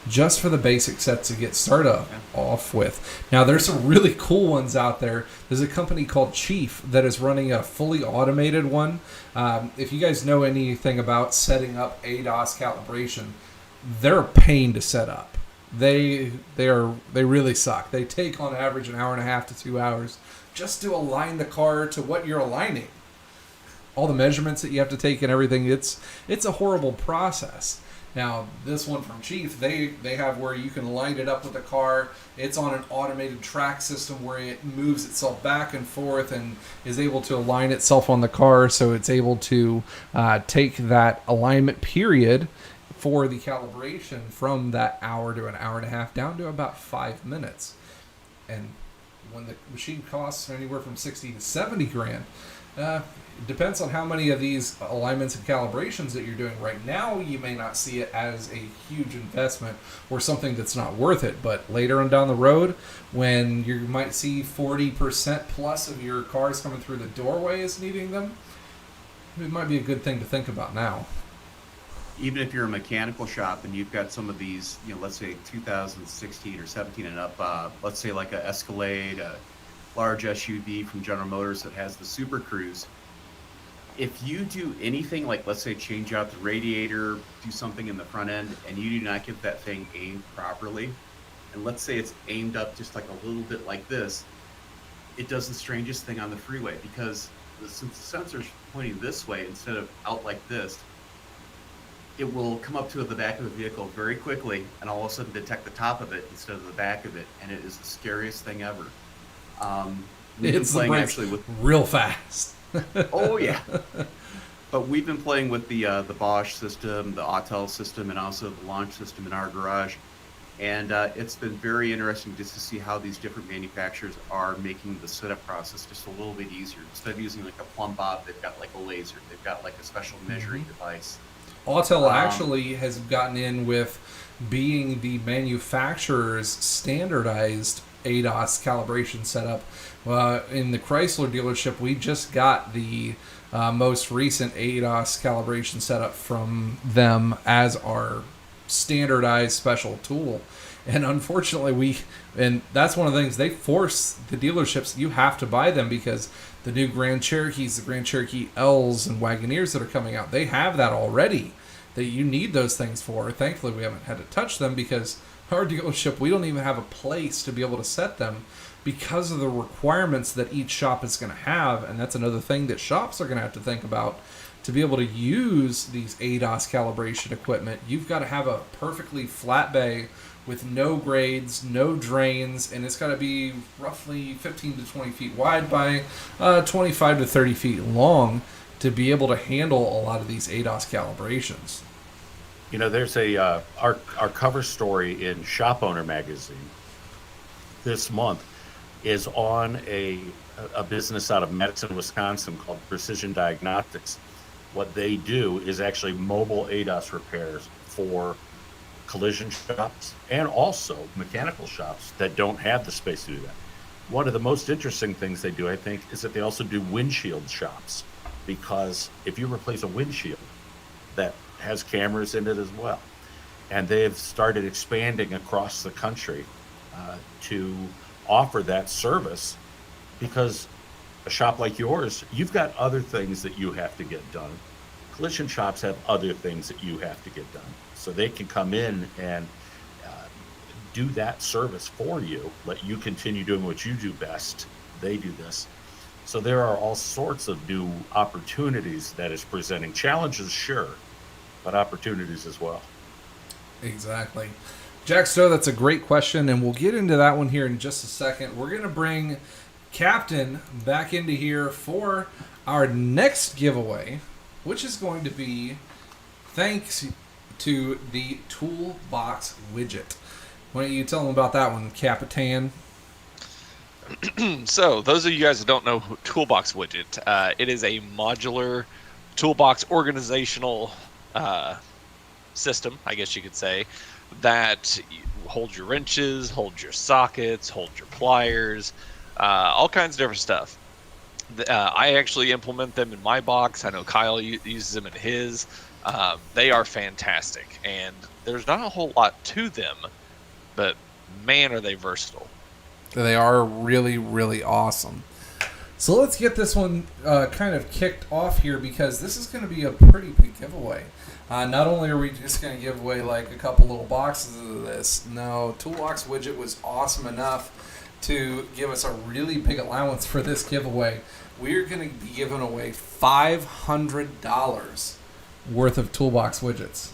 just for the basic sets to get started off with. Now, there's some really cool ones out there. There's a company called Chief that is running a fully automated one. If you guys know anything about setting up ADAS calibration, they're a pain to set up. They really suck. They take on average an hour and a half to 2 hours just to align the car to what you're aligning. All the measurements that you have to take and everything, it's a horrible process. Now, this one from Chief, they have where you can line it up with the car. It's on an automated track system where it moves itself back and forth and is able to align itself on the car, so it's able to take that alignment period for the calibration from that hour to an hour and a half down to about 5 minutes. And when the machine costs anywhere from 60 to 70 grand, it depends on how many of these alignments and calibrations that you're doing right now. You may not see it as a huge investment or something that's not worth it, but later on down the road, when you might see 40% plus of your cars coming through the doorway as needing them, it might be a good thing to think about now. Even if you're a mechanical shop and you've got some of these, let's say 2016 or 17 and up, let's say like a Escalade, a large SUV from General Motors that has the Super Cruise. If you do anything like, let's say, change out the radiator, do something in the front end, and you do not get that thing aimed properly, and let's say it's aimed up just like a little bit like this, it does the strangest thing on the freeway, because since the sensor's pointing this way instead of out like this, it will come up to the back of the vehicle very quickly and all of a sudden detect the top of it instead of the back of it, and it is the scariest thing ever. We've been It's playing actually with real fast. Oh yeah, but we've been playing with the Bosch system, the Autel system, and also the launch system in our garage, and it's been very interesting just to see how these different manufacturers are making the setup process just a little bit easier. Instead of using like a plumb bob, they've got like a laser, they've got like a special measuring device. Autel actually has gotten in with being the manufacturer's standardized ADAS calibration setup. In the Chrysler dealership, we just got the most recent ADAS calibration setup from them as our standardized special tool. And unfortunately, and that's one of the things, they force the dealerships, you have to buy them, because the new Grand Cherokees, the Grand Cherokee L's and Wagoneers that are coming out, they have that already, that you need those things for. Thankfully, we haven't had to touch them because our dealership, we don't even have a place to be able to set them because of the requirements that each shop is going to have. And that's another thing that shops are going to have to think about. To be able to use these ADAS calibration equipment, you've got to have a perfectly flat bay with no grades, no drains, and it's got to be roughly 15 to 20 feet wide by 25 to 30 feet long to be able to handle a lot of these ADAS calibrations. There's our cover story in Shop Owner magazine this month is on a business out of Madison, Wisconsin called Precision Diagnostics. What they do is actually mobile ADAS repairs for collision shops and also mechanical shops that don't have the space to do that. One of the most interesting things they do, I think, is that they also do windshield shops, because if you replace a windshield, that has cameras in it as well. And they've started expanding across the country to offer that service, because a shop like yours, you've got other things that you have to get done. Collision shops have other things that you have to get done. So they can come in and do that service for you, let you continue doing what you do best. They do this. So there are all sorts of new opportunities that is presenting. Challenges, sure, but opportunities as well. Exactly. Jack Stowe, that's a great question, and we'll get into that one here in just a second. We're going to bring Captain back into here for our next giveaway, which is going to be thanks to the Toolbox widget. Why don't you tell them about that one, Capitan? So, those of you guys that don't know Toolbox widget, it is a modular toolbox organizational system, I guess you could say, that holds your wrenches, holds your sockets, holds your pliers, all kinds of different stuff. I actually implement them in my box. I know Kyle uses them in his. They are fantastic, and there's not a whole lot to them, but man, are they versatile. They are really, really awesome. So let's get this one kind of kicked off here, because this is going to be a pretty big giveaway. Not only are we just going to give away like a couple little boxes of this, no, Toolbox widget was awesome enough to give us a really big allowance for this giveaway. We're going to be giving away $500 worth of Toolbox widgets.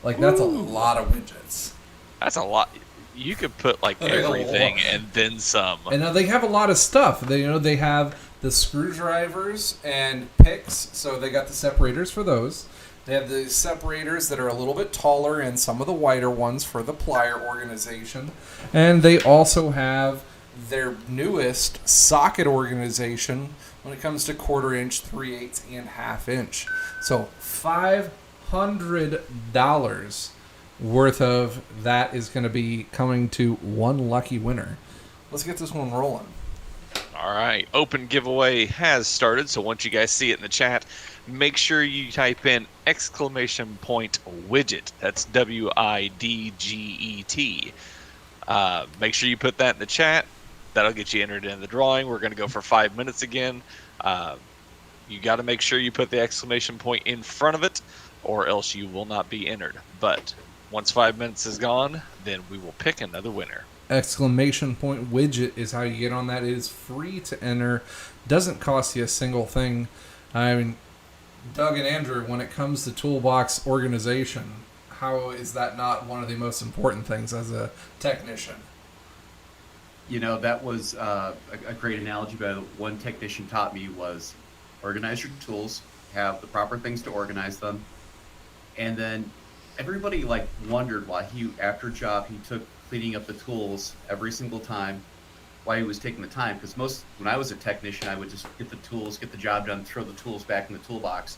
Like, that's a lot of widgets. That's a lot. You could put like everything and then some. And they have a lot of stuff. They have the screwdrivers and picks, so they got the separators for those. They have the separators that are a little bit taller and some of the wider ones for the plier organization. And they also have their newest socket organization when it comes to 1/4 inch, 3/8, and 1/2 inch. So $500 worth of that is going to be coming to one lucky winner. Let's get this one rolling. All right, open giveaway has started. So once you guys see it in the chat, make sure you type in !widget. That's WIDGET. Make sure you put that in the chat. That'll get you entered in the drawing. We're going to go for 5 minutes again. You got to make sure you put the exclamation point in front of it, or else you will not be entered. But once 5 minutes is gone, then we will pick another winner. Exclamation point widget is how you get on that. It is free to enter. Doesn't cost you a single thing. I mean, Doug and Andrew, when it comes to toolbox organization, how is that not one of the most important things as a technician? You know, that was a great analogy by one technician taught me was organize your tools, have the proper things to organize them, and then everybody like wondered why after a job he took cleaning up the tools every single time, why he was taking the time. Because when I was a technician, I would just get the tools, get the job done, throw the tools back in the toolbox.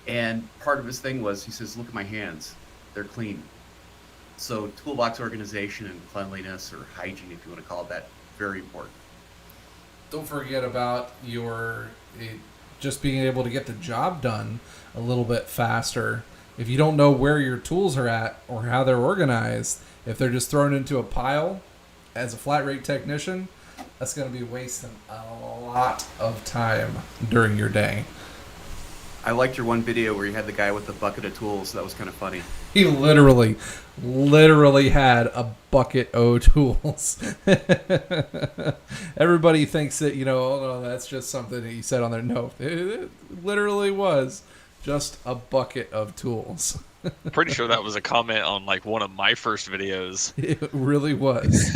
And part of his thing was, he says, look at my hands, they're clean. So toolbox organization and cleanliness, or hygiene if you want to call it that, very important. Don't forget about just being able to get the job done a little bit faster. If you don't know where your tools are at or how they're organized, if they're just thrown into a pile as a flat rate technician, that's going to be wasting a lot of time during your day. I liked your one video where you had the guy with the bucket of tools. That was kind of funny. He literally had a bucket of tools. Everybody thinks that, oh no, that's just something that he said on there. No, it literally was just a bucket of tools. Pretty sure that was a comment on like one of my first videos. It really was.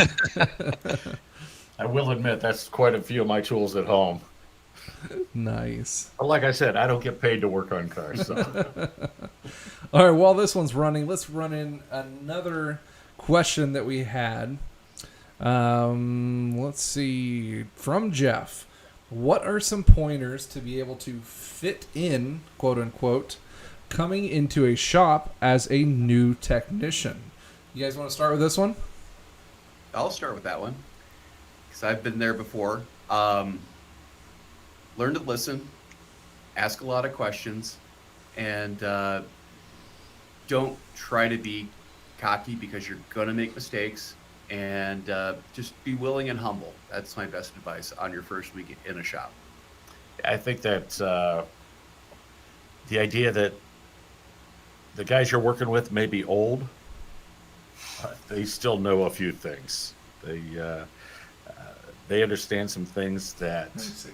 I will admit that's quite a few of my tools at home. Nice. But like I said, I don't get paid to work on cars. So. All right, while this one's running, let's run in another question that we had. Let's see. From Jeff. What are some pointers to be able to fit in, quote unquote, coming into a shop as a new technician? You guys want to start with this one? I'll start with that one because I've been there before. Learn to listen, ask a lot of questions, and don't try to be cocky because you're going to make mistakes, and just be willing and humble. That's my best advice on your first week in a shop. I think that the idea that the guys you're working with may be old, They still know a few things. They understand some things that Let's see.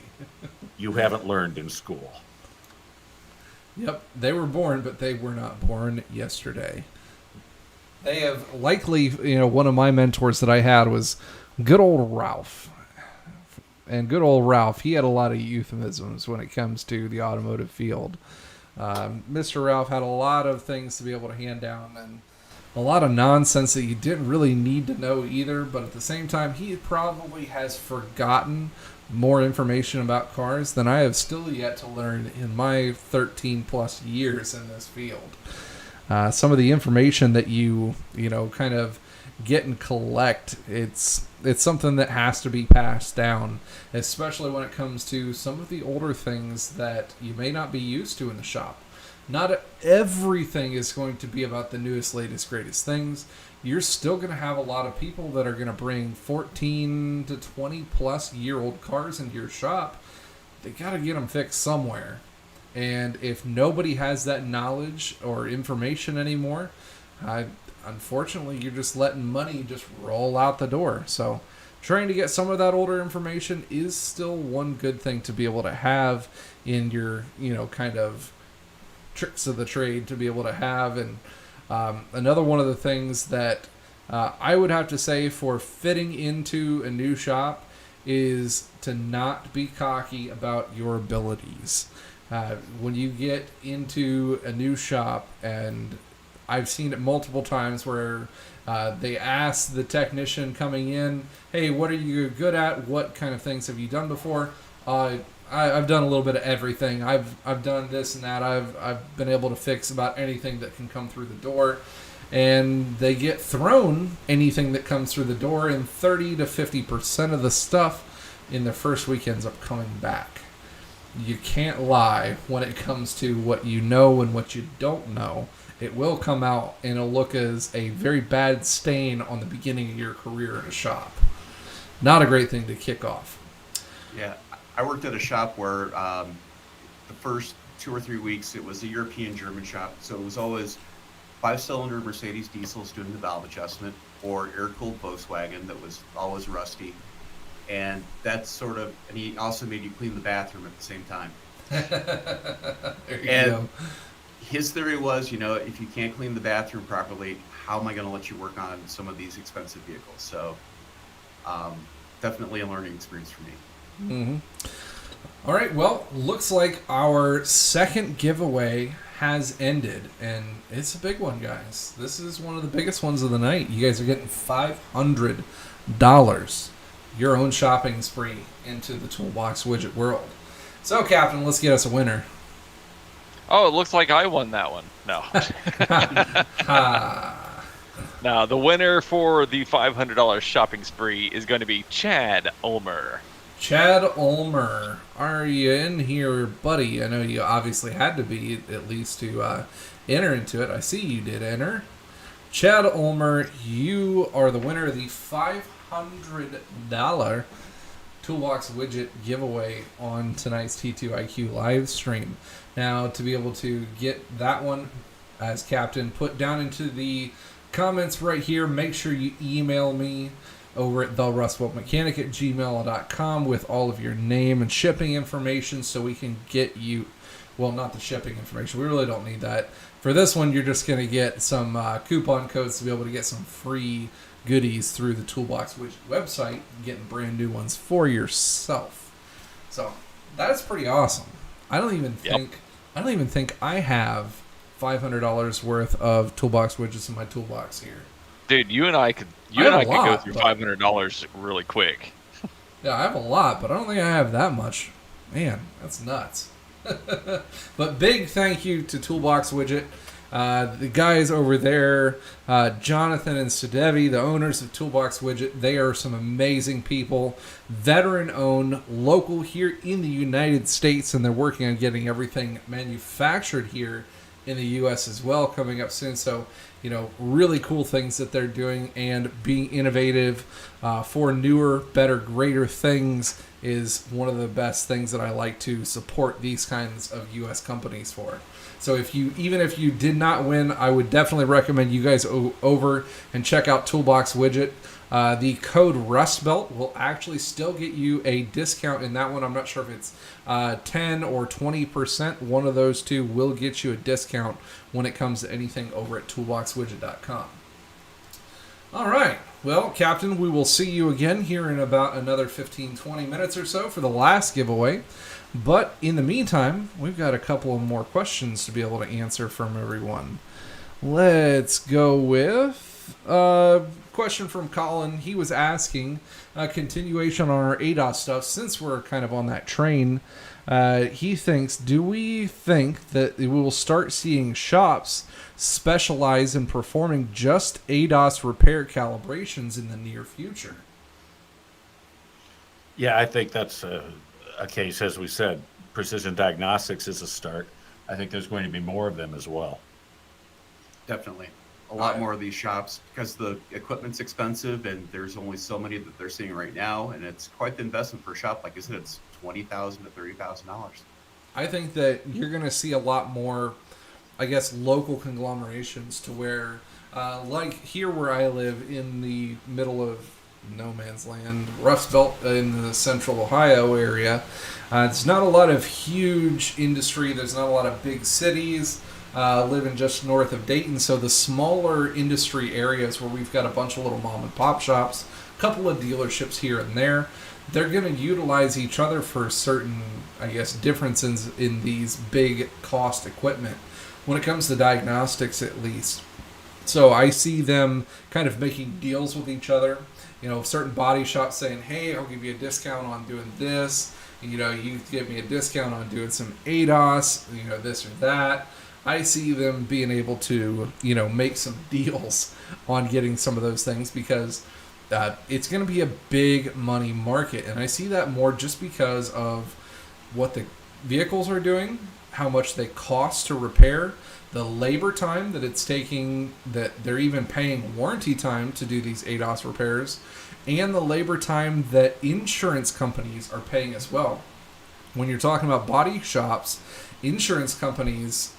you haven't learned in school. Yep, they were born, but they were not born yesterday. They have likely, one of my mentors that I had was good old Ralph. And good old Ralph, he had a lot of euphemisms when it comes to the automotive field. Mr. Ralph had a lot of things to be able to hand down and a lot of nonsense that you didn't really need to know either, but at the same time, he probably has forgotten more information about cars than I have still yet to learn in my 13 plus years in this field. Some of the information that you kind of get and collect, it's something that has to be passed down, especially when it comes to some of the older things that you may not be used to in the shop. Not everything is going to be about the newest, latest, greatest things. You're still going to have a lot of people that are going to bring 14 to 20 plus year old cars into your shop. They got to get them fixed somewhere. And if nobody has that knowledge or information anymore, unfortunately, you're just letting money just roll out the door. So trying to get some of that older information is still one good thing to be able to have in your, kind of tricks of the trade to be able to have. And another one of the things that I would have to say for fitting into a new shop is to not be cocky about your abilities. When you get into a new shop, and I've seen it multiple times where they ask the technician coming in, hey, what are you good at? What kind of things have you done before? I've done a little bit of everything. I've done this and that. I've been able to fix about anything that can come through the door. And they get thrown anything that comes through the door, and 30 to 50% of the stuff in the first week ends up coming back. You can't lie when it comes to what you know and what you don't know. It will come out and it'll look as a very bad stain on the beginning of your career in a shop. Not a great thing to kick off. Yeah, I worked at a shop where the first 2 or 3 weeks it was a European German shop, so it was always 5-cylinder Mercedes diesels doing the valve adjustment, or air-cooled Volkswagen that was always rusty. And that's sort of, and he also made you clean the bathroom at the same time. There you And go. his theory was, if you can't clean the bathroom properly, how am I going to let you work on some of these expensive vehicles? So definitely a learning experience for me. Mm-hmm. All right, well, looks like our second giveaway has ended, and it's a big one, guys. This is one of the biggest ones of the night. You guys are getting $500, your own shopping spree into the Toolbox Widget world. So, Captain, let's get us a winner. Oh, it looks like I won that one. No. Now, the winner for the $500 shopping spree is going to be Chad Ulmer. Chad Ulmer, are you in here, buddy? I know you obviously had to be, at least to enter into it. I see you did enter. Chad Ulmer, you are the winner of the $500 Toolbox Widget giveaway on tonight's T2IQ live stream. Now, to be able to get that one, as Captain put down into the comments right here, make sure you email me over at therustbeltmechanic@gmail.com with all of your name and shipping information so we can get you, well, not the shipping information, we really don't need that. For this one, you're just going to get some coupon codes to be able to get some free goodies through the Toolbox Widget website, getting brand new ones for yourself. So that's pretty awesome. I don't even think I have $500 worth of Toolbox Widgets in my toolbox here. Dude, you and I could go through $500 really quick. Yeah, I have a lot, but I don't think I have that much. Man, that's nuts. But big thank you to Toolbox Widget. The guys over there, Jonathan and Sudevi, the owners of Toolbox Widget, they are some amazing people. Veteran-owned, local here in the United States, and they're working on getting everything manufactured here in the U.S. as well, coming up soon. So really cool things that they're doing, and being innovative for newer, better, greater things is one of the best things that I like to support these kinds of U.S. companies for. So even if you did not win, I would definitely recommend you guys over and check out Toolbox Widget. The code RustBelt will actually still get you a discount in that one. I'm not sure if it's 10 or 20%. One of those two will get you a discount when it comes to anything over at toolboxwidget.com. All right. Well, Captain, we will see you again here in about another 15-20 minutes or so for the last giveaway. But in the meantime, we've got a couple of more questions to be able to answer from everyone. Let's go with a question from Colin. He was asking a continuation on our ADAS stuff. Since we're kind of on that train, he thinks, do we think that we will start seeing shops specialize in performing just ADAS repair calibrations in the near future? Yeah, I think that's a case, as we said. Precision diagnostics is a start. I think there's going to be more of them as well. Definitely. A lot more of these shops, because the equipment's expensive and there's only so many that they're seeing right now, and it's quite the investment for a shop. Like I said, it's $20,000 to $30,000. I think that you're going to see a lot more, I guess, local conglomerations to where, like here where I live in the middle of no man's land, Rust Belt in the central Ohio area, it's not a lot of huge industry. There's not a lot of big cities. Living just north of Dayton, so the smaller industry areas where we've got a bunch of little mom and pop shops, a couple of dealerships here and there, they're going to utilize each other for certain, I guess, differences in these big cost equipment when it comes to diagnostics, at least. So I see them kind of making deals with each other. Certain body shops saying, hey, I'll give you a discount on doing this. You give me a discount on doing some ADAS, this or that. I see them being able to, make some deals on getting some of those things, because it's going to be a big money market. And I see that more just because of what the vehicles are doing, how much they cost to repair, the labor time that it's taking, that they're even paying warranty time to do these ADAS repairs, and the labor time that insurance companies are paying as well. When you're talking about body shops, insurance companies,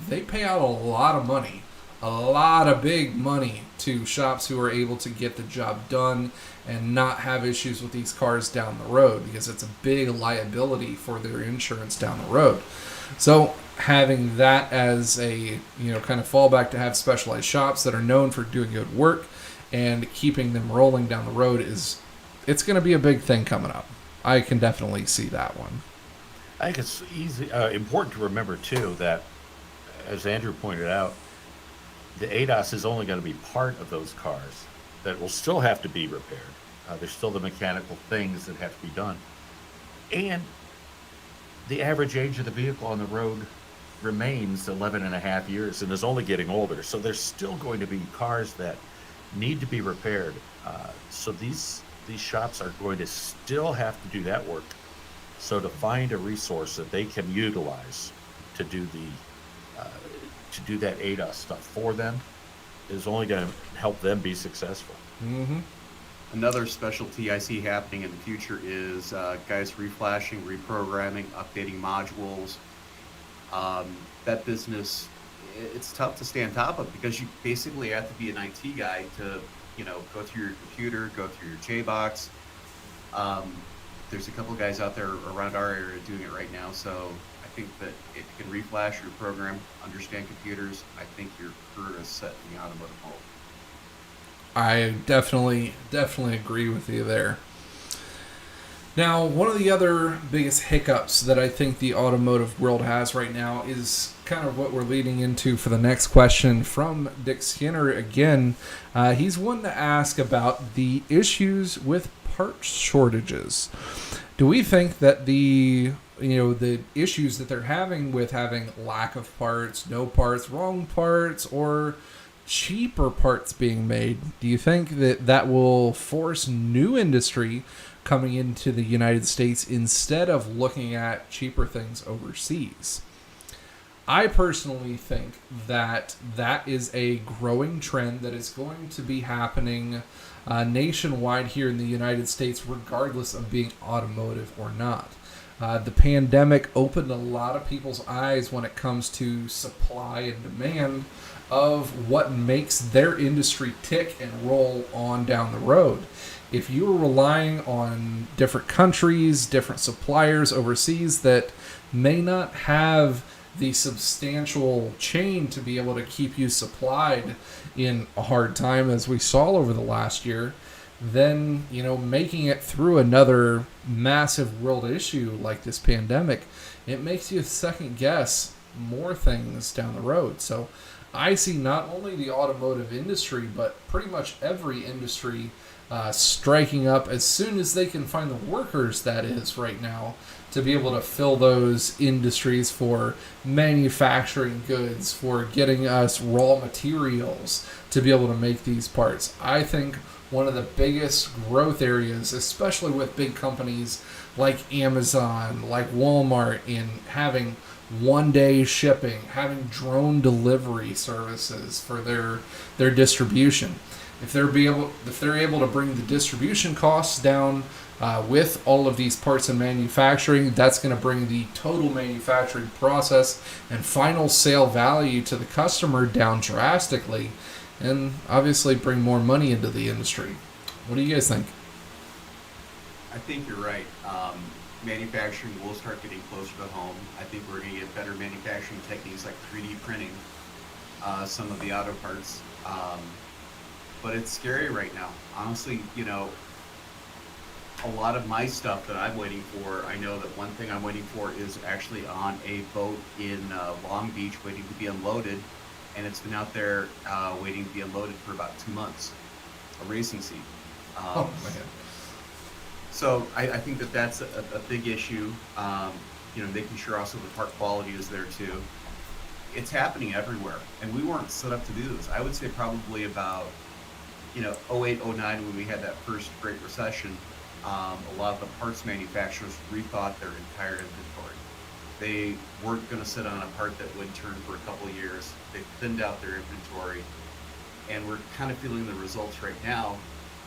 they pay out a lot of money, a lot of big money to shops who are able to get the job done and not have issues with these cars down the road, because it's a big liability for their insurance down the road. So having that as a, kind of fallback to have specialized shops that are known for doing good work and keeping them rolling down the road it's going to be a big thing coming up. I can definitely see that one. I think it's important to remember, too, that, as Andrew pointed out, the ADAS is only going to be part of those cars that will still have to be repaired. There's still the mechanical things that have to be done. And the average age of the vehicle on the road remains 11 and a half years and is only getting older. So there's still going to be cars that need to be repaired. So these shops are going to still have to do that work. So to find a resource that they can utilize to do that ADAS stuff for them is only going to help them be successful. Mm-hmm. Another specialty I see happening in the future is guys reflashing, reprogramming, updating modules. That business, it's tough to stay on top of, because you basically have to be an IT guy to, go through your computer, go through your JBox. There's a couple of guys out there around our area doing it right now, so I think that if you can reflash, reprogram, understand computers, I think your career is set in the automotive world. I definitely agree with you there. Now, one of the other biggest hiccups that I think the automotive world has right now is kind of what we're leading into for the next question from Dick Skinner again. He's wanting to ask about the issues with part shortages. Do we think that the issues that they're having with having lack of parts, no parts, wrong parts, or cheaper parts being made, do you think that will force new industry coming into the United States instead of looking at cheaper things overseas? I personally think that that is a growing trend that is going to be happening nationwide here in the United States, regardless of being automotive or not. The pandemic opened a lot of people's eyes when it comes to supply and demand of what makes their industry tick and roll on down the road. If you are relying on different countries, different suppliers overseas that may not have the substantial chain to be able to keep you supplied in a hard time, as we saw over the last year, then, making it through another massive world issue like this pandemic, it makes you second guess more things down the road. So I see not only the automotive industry, but pretty much every industry striking up as soon as they can find the workers, that is, right now, to be able to fill those industries for manufacturing goods, for getting us raw materials to be able to make these parts. I think one of the biggest growth areas, especially with big companies like Amazon, like Walmart, in having one-day shipping, having drone delivery services for their distribution. If they're able to bring the distribution costs down with all of these parts in manufacturing, that's going to bring the total manufacturing process and final sale value to the customer down drastically, and obviously bring more money into the industry. What do you guys think? I think you're right. Manufacturing will start getting closer to home. I think we're going to get better manufacturing techniques like 3D printing some of the auto parts. But it's scary right now. Honestly, a lot of my stuff that I'm waiting for, I know that one thing I'm waiting for is actually on a boat in Long Beach waiting to be unloaded. And it's been out there waiting to be unloaded for about 2 months, a racing seat. Oh, man. So I think that's a big issue. Making sure also the part quality is there too. It's happening everywhere, and we weren't set up to do this. I would say probably about 08, 09 when we had that first Great Recession. A lot of the parts manufacturers rethought their entire inventory. They weren't going to sit on a part that would turn for a couple of years. They thinned out their inventory, and we're kind of feeling the results right now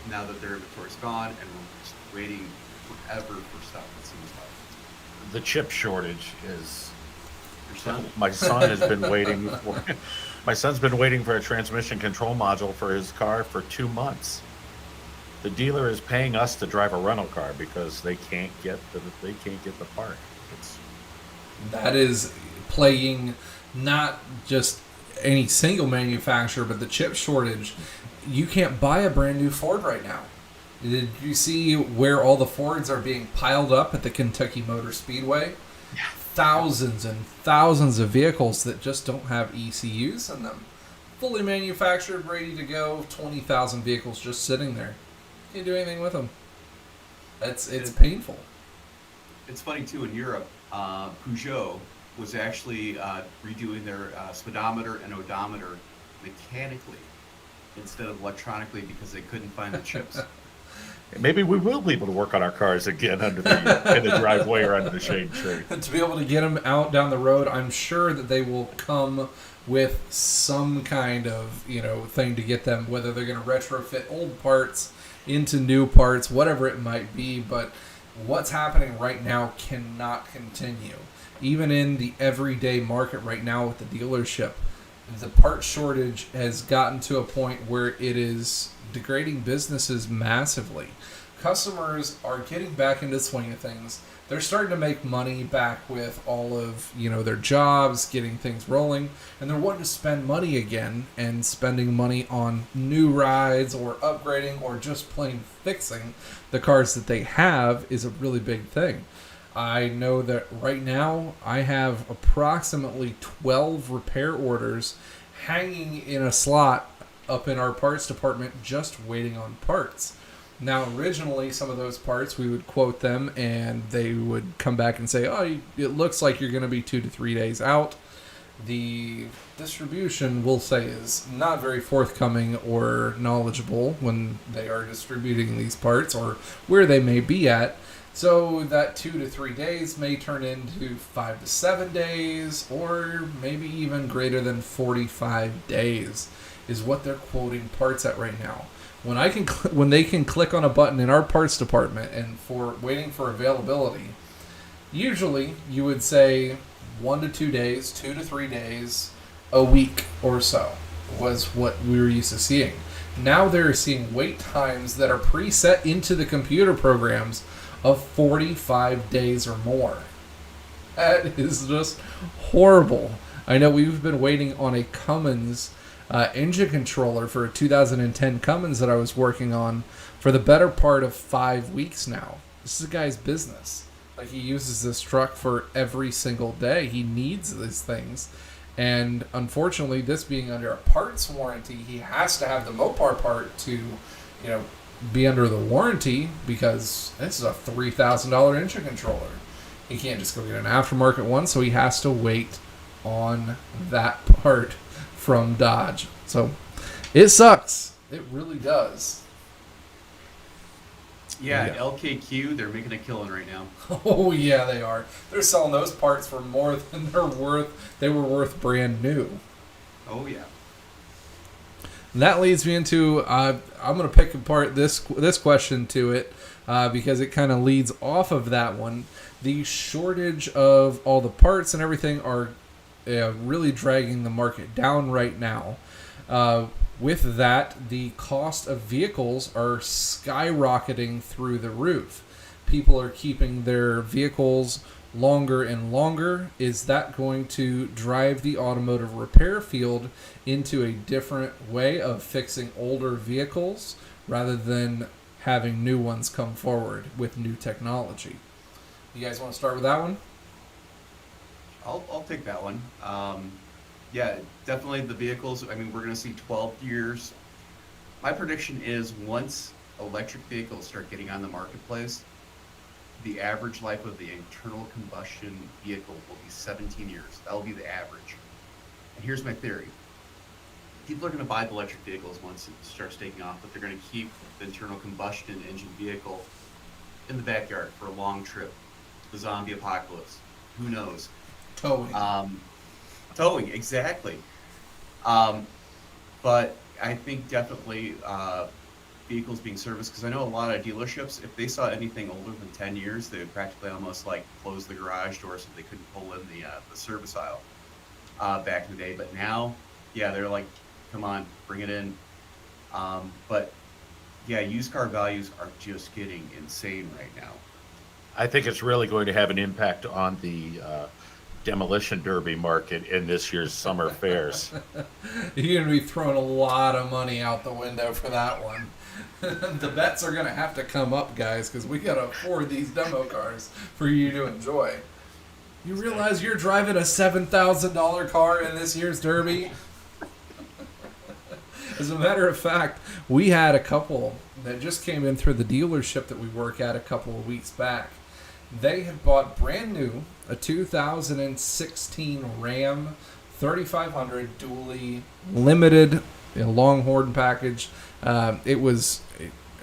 that their inventory's gone, and we're just waiting forever for stuff, it seems like. The chip shortage is. Your son? My son has been waiting for. My son's been waiting for a transmission control module for his car for 2 months. The dealer is paying us to drive a rental car because they can't get the part. That is plaguing not just any single manufacturer, but the chip shortage. You can't buy a brand new Ford right now. Did you see where all the Fords are being piled up at the Kentucky Motor Speedway? Yeah. Thousands and thousands of vehicles that just don't have ECUs in them. Fully manufactured, ready to go, 20,000 vehicles just sitting there. Can't do anything with them. It's painful. It's funny too, in Europe, Peugeot was actually redoing their speedometer and odometer mechanically instead of electronically because they couldn't find the chips. Maybe we will be able to work on our cars again in the driveway or under the shade tree. To be able to get them out down the road, I'm sure that they will come with some kind of thing to get them, whether they're going to retrofit old parts into new parts, whatever it might be. But what's happening right now cannot continue. Even in the everyday market right now with the dealership, the part shortage has gotten to a point where it is degrading businesses massively. Customers are getting back into the swing of things. They're starting to make money back with all of their jobs, getting things rolling, and they're wanting to spend money again, and spending money on new rides or upgrading or just plain fixing the cars that they have is a really big thing. I know that right now I have approximately 12 repair orders hanging in a slot up in our parts department just waiting on parts. Now, originally, some of those parts, we would quote them and they would come back and say, oh, it looks like you're going to be 2 to 3 days out. The distribution, we'll say, is not very forthcoming or knowledgeable when they are distributing these parts or where they may be at. So that 2 to 3 days may turn into 5 to 7 days, or maybe even greater than 45 days is what they're quoting parts at right now. When they can click on a button in our parts department and for waiting for availability, usually you would say 1 to 2 days, 2 to 3 days, a week or so was what we were used to seeing. Now they're seeing wait times that are preset into the computer programs of 45 days or more. That is just horrible. I know we've been waiting on a Cummins engine controller for a 2010 Cummins that I was working on for the better part of 5 weeks now. This is a guy's business. Like, he uses this truck for every single day. He needs these things. And unfortunately, this being under a parts warranty, he has to have the Mopar part to, be under the warranty, because this is a $3,000 engine controller. He can't just go get an aftermarket one, so he has to wait on that part from Dodge. So it sucks. It really does. Yeah, LKQ, they're making a killing right now. Oh yeah, they are. They're selling those parts for more than they were worth brand new. Oh yeah. And that leads me into I'm going to pick apart this question to it because it kind of leads off of that one. The shortage of all the parts and everything are really dragging the market down right now. With that, the cost of vehicles are skyrocketing through the roof. People are keeping their vehicles longer and longer. Is that going to drive the automotive repair field into a different way of fixing older vehicles rather than having new ones come forward with new technology? You guys want to start with that one? I'll take that one. Yeah, definitely the vehicles. I mean, we're going to see 12 years. My prediction is once electric vehicles start getting on the marketplace, the average life of the internal combustion vehicle will be 17 years. That'll be the average. And here's my theory. People are going to buy the electric vehicles once it starts taking off, but they're going to keep the internal combustion engine vehicle in the backyard for a long trip. The zombie apocalypse. Who knows? Towing, exactly. But I think definitely vehicles being serviced, because I know a lot of dealerships, if they saw anything older than 10 years, they would practically almost like close the garage door so they couldn't pull in the service aisle back in the day. But now, yeah, they're like, come on, bring it in. But yeah, used car values are just getting insane right now. I think it's really going to have an impact on the demolition derby market in this year's summer fairs. You're going to be throwing a lot of money out the window for that one. The bets are going to have to come up, guys, because we got to afford these demo cars for you to enjoy. You realize you're driving a $7,000 car in this year's derby? As a matter of fact, we had a couple that just came in through the dealership that we work at a couple of weeks back. They had bought brand new a 2016 Ram 3500 dually limited Longhorn package. It was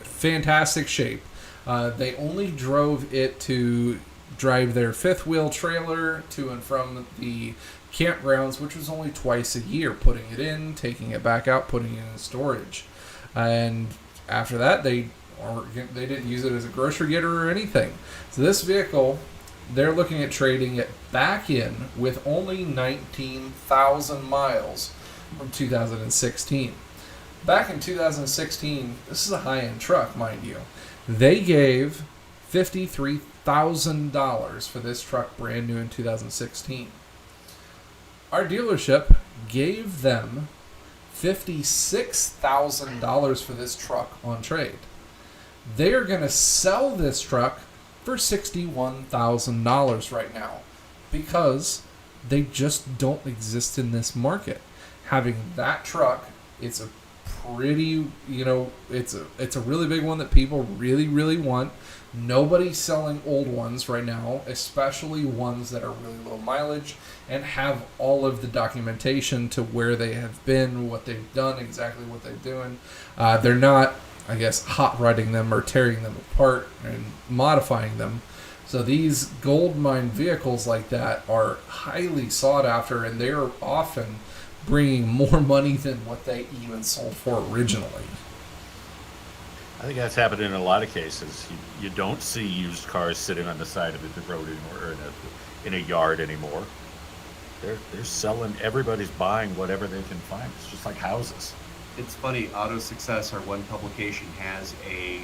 fantastic shape. They only drove it to drive their fifth wheel trailer to and from the campgrounds, which was only twice a year, putting it in, taking it back out, putting it in storage. And after that, they didn't use it as a grocery getter or anything. So this vehicle, they're looking at trading it back in with only 19,000 miles from 2016. Back in 2016, this is a high-end truck, mind you. They gave $53,000 for this truck brand new in 2016. Our dealership gave them $56,000 for this truck on trade. They are going to sell this truck for $61,000 right now because they just don't exist in this market. Having that truck, it's a pretty, it's a really big one that people really, really want. Nobody's selling old ones right now, especially ones that are really low mileage and have all of the documentation to where they have been, what they've done, exactly what they're doing. They're not I guess, hot rodding them or tearing them apart and modifying them. So these gold mine vehicles like that are highly sought after, and they're often bringing more money than what they even sold for originally. I think that's happened in a lot of cases. You don't see used cars sitting on the side of the road anymore, or in a yard anymore. They're selling. Everybody's buying whatever they can find. It's just like houses. It's funny. Auto Success, our one publication, has a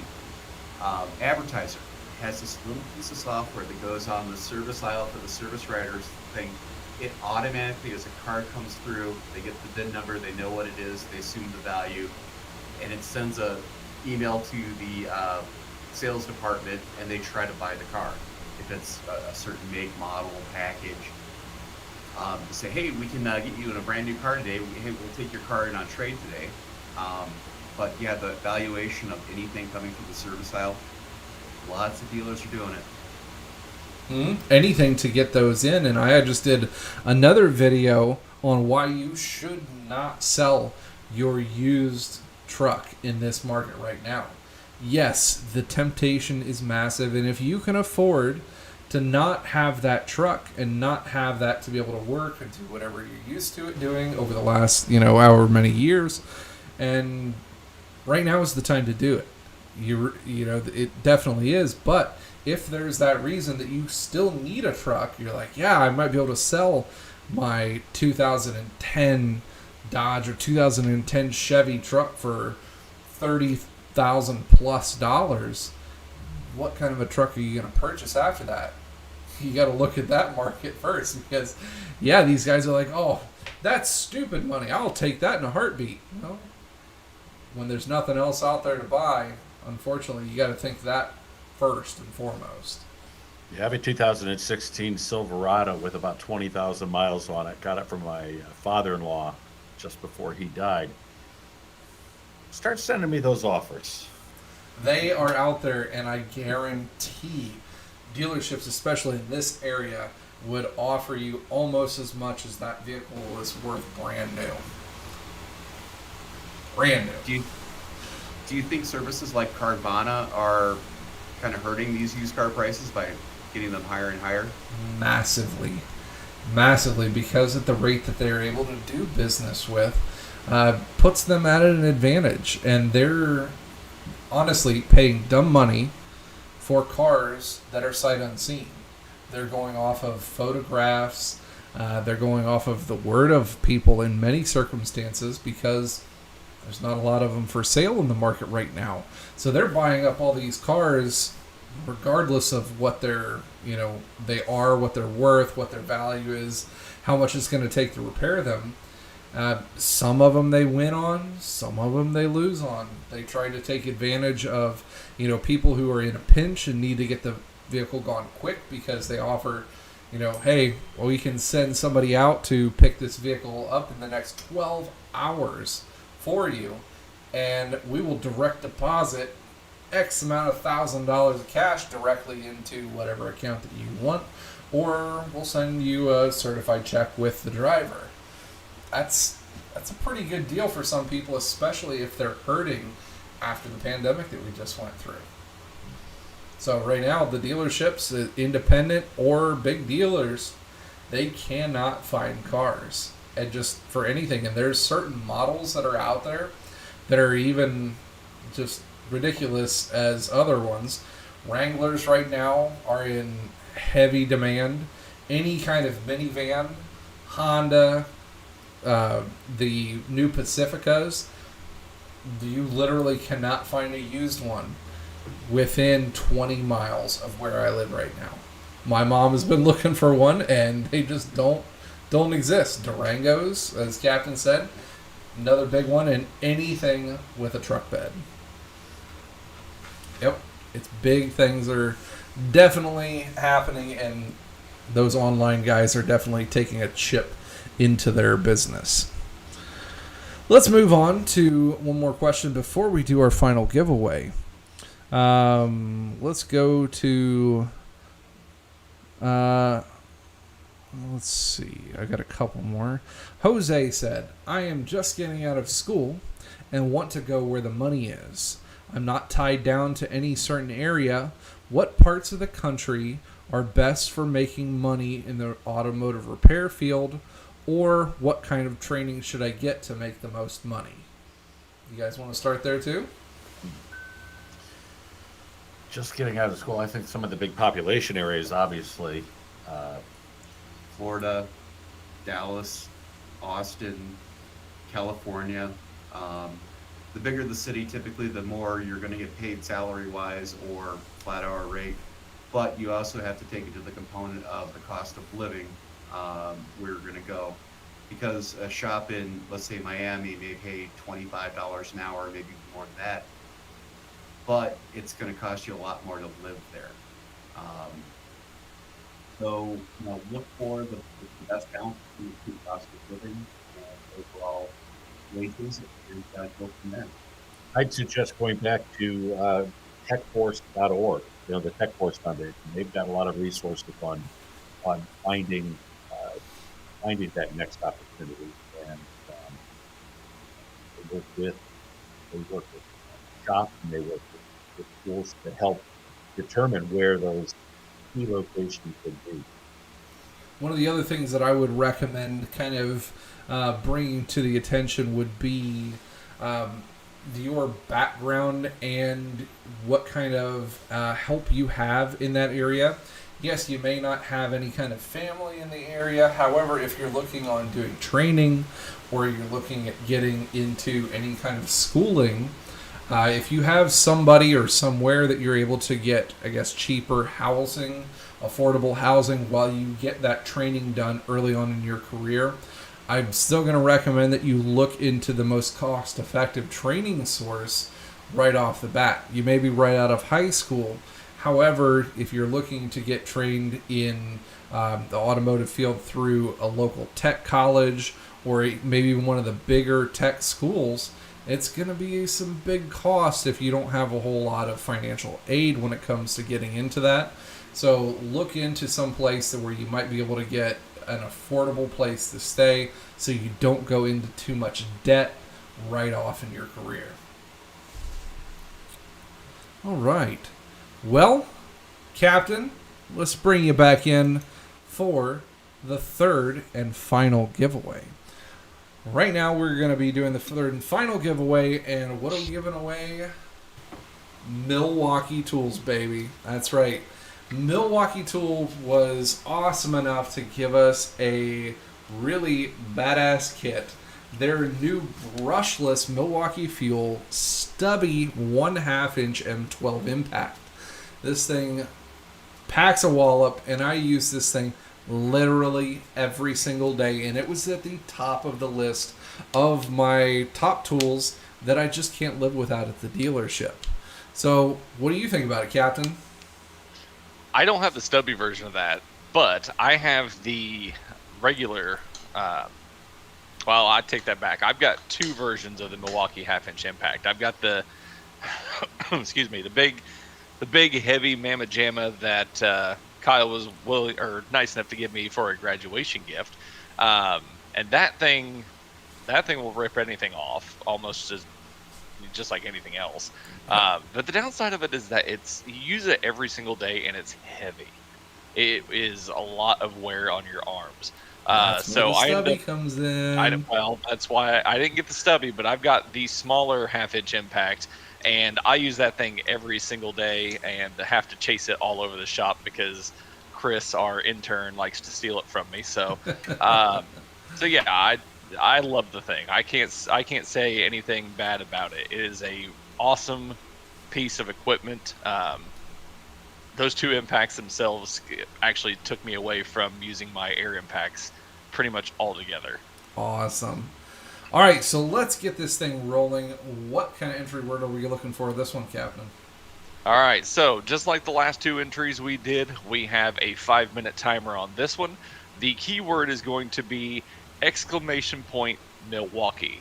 advertiser. It has this little piece of software that goes on the service aisle for the service writers thing. It automatically, as a car comes through, they get the VIN number, they know what it is, they assume the value, and it sends a email to the sales department, and they try to buy the car if it's a certain make, model, package. To say, hey, we can get you in a brand new car today. Hey, we'll take your car in on trade today. But yeah, the valuation of anything coming from the service aisle, lots of dealers are doing it. Anything to get those in. And I just did another video on why you should not sell your used truck in this market right now. Yes, the temptation is massive, and if you can afford to not have that truck and not have that to be able to work and do whatever you're used to it doing over the last, however many years, and right now is the time to do it. It definitely is. But if there's that reason that you still need a truck, you're like, yeah, I might be able to sell my 2010 Dodge or 2010 Chevy truck for $30,000 plus dollars. What kind of a truck are you going to purchase after that? You got to look at that market first, because yeah, these guys are like, oh, that's stupid money, I'll take that in a heartbeat. Well, when there's nothing else out there to buy, unfortunately, you got to think that first and foremost. You have a 2016 Silverado with about 20,000 miles on it. Got it from my father-in-law just before he died. Start sending me those offers. They are out there, and I guarantee dealerships, especially in this area, would offer you almost as much as that vehicle is worth brand new. Brand new. Do you think services like Carvana are kind of hurting these used car prices by getting them higher and higher? Massively, because at the rate that they're able to do business with, puts them at an advantage, and they're honestly paying dumb money for cars that are sight unseen. They're going off of photographs. They're going off of the word of people in many circumstances, because there's not a lot of them for sale in the market right now. So they're buying up all these cars regardless of what they are, what they're worth, what their value is, how much it's going to take to repair them. Some of them they win on, some of them they lose on. They try to take advantage of, people who are in a pinch and need to get the vehicle gone quick, because they offer, hey, well, we can send somebody out to pick this vehicle up in the next 12 hours for you, and we will direct deposit X amount of $1,000 of cash directly into whatever account that you want, or we'll send you a certified check with the driver. That's a pretty good deal for some people, especially if they're hurting after the pandemic that we just went through. So right now, the dealerships, independent or big dealers, they cannot find cars, and just for anything. And there's certain models that are out there that are even just ridiculous as other ones. Wranglers right now are in heavy demand. Any kind of minivan, Honda, the new Pacificas, you literally cannot find a used one within 20 miles of where I live right now. My mom has been looking for one, and they just don't exist. Durangos, as Captain said, another big one, and anything with a truck bed. Yep, it's big. Things are definitely happening, and those online guys are definitely taking a chip into their business. Let's move on to one more question before we do our final giveaway. Let's go to let's see, I got a couple more. Jose said, I am just getting out of school and want to go where the money is. I'm not tied down to any certain area. What parts of the country are best for making money in the automotive repair field, or what kind of training should I get to make the most money? You guys want to start there too? Just getting out of school, I think some of the big population areas, obviously, Florida, Dallas, Austin, California. The bigger the city, typically, the more you're going to get paid salary-wise or flat hour rate. But you also have to take into the component of the cost of living where you're going to go. Because a shop in, let's say, Miami may pay $25 an hour, maybe more than that. But it's going to cost you a lot more to live there. So, look for the best balance between the two cost of living and overall wages, and go from there. I'd suggest going back to techforce.org, the TechForce Foundation. They've got a lot of resources on finding that next opportunity, and they work with shops, and they work with tools to help determine where those key locations could be. One of the other things that I would recommend kind of bringing to the attention would be your background and what kind of help you have in that area. Yes, you may not have any kind of family in the area. However, if you're looking on doing training or you're looking at getting into any kind of schooling, if you have somebody or somewhere that you're able to get, I guess, cheaper housing, affordable housing while you get that training done early on in your career, I'm still going to recommend that you look into the most cost-effective training source right off the bat. You may be right out of high school. However, if you're looking to get trained in the automotive field through a local tech college or maybe even one of the bigger tech schools, it's going to be some big cost if you don't have a whole lot of financial aid when it comes to getting into that. So look into some place where you might be able to get an affordable place to stay so you don't go into too much debt right off in your career. All right. Well, Captain, let's bring you back in for the third and final giveaway. Right now, we're going to be doing the third and final giveaway, and what are we giving away? Milwaukee Tools, baby. That's right. Milwaukee Tools was awesome enough to give us a really badass kit. Their new brushless Milwaukee Fuel stubby 1/2 inch M12 impact. This thing packs a wallop, and I use this thing literally every single day, and it was at the top of the list of my top tools that I just can't live without at the dealership. So, what do you think about it, Captain? I don't have the stubby version of that, but I have the regular. Well, I take that back. I've got two versions of the Milwaukee 1/2 inch impact. I've got the, excuse me, the big heavy mamma jamma that Kyle was willing or nice enough to give me for a graduation gift, and that thing will rip anything off almost just like anything else. But the downside of it is that you use it every single day and it's heavy. It is a lot of wear on your arms. So where the stubby comes in. Well, that's why I didn't get the stubby, but I've got the smaller 1/2 inch impact, and I use that thing every single day and have to chase it all over the shop because Chris, our intern, likes to steal it from me. So, so yeah, I love the thing. I can't say anything bad about it. It is a awesome piece of equipment. Those two impacts themselves actually took me away from using my air impacts pretty much altogether. Awesome. All right, so let's get this thing rolling. What kind of entry word are we looking for this one, Captain? All right, so just like the last two entries we did, we have a 5-minute timer on this one. The keyword is going to be Milwaukee, MILWAUKEE,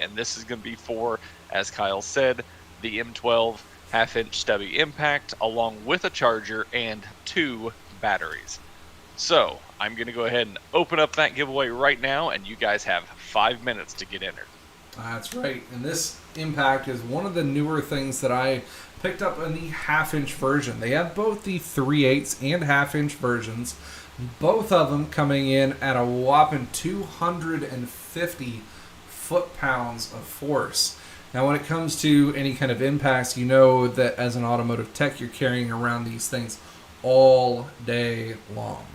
and this is going to be for, as Kyle said, the M12 1/2 inch stubby impact along with a charger and 2 batteries. So I'm going to go ahead and open up that giveaway right now, and you guys have 5 minutes to get entered. That's right. And this impact is one of the newer things that I picked up in the half-inch version. They have both the 3/8 and half-inch versions, both of them coming in at a whopping 250 foot-pounds of force. Now, when it comes to any kind of impacts, you know that as an automotive tech, you're carrying around these things all day long.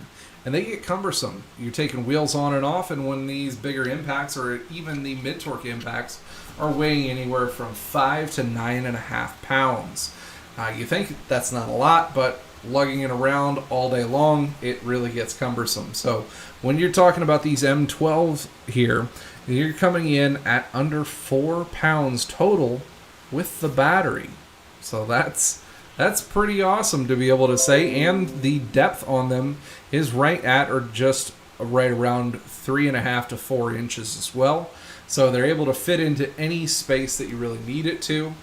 And they get cumbersome. You're taking wheels on and off, and when these bigger impacts, or even the mid-torque impacts, are weighing anywhere from 5 to 9.5 pounds. You think that's not a lot, but lugging it around all day long, it really gets cumbersome. So when you're talking about these M12s here, you're coming in at under 4 pounds total with the battery. So that's pretty awesome to be able to say, and the depth on them is right at or just right around 3.5 to 4 inches as well. So they're able to fit into any space that you really need it to.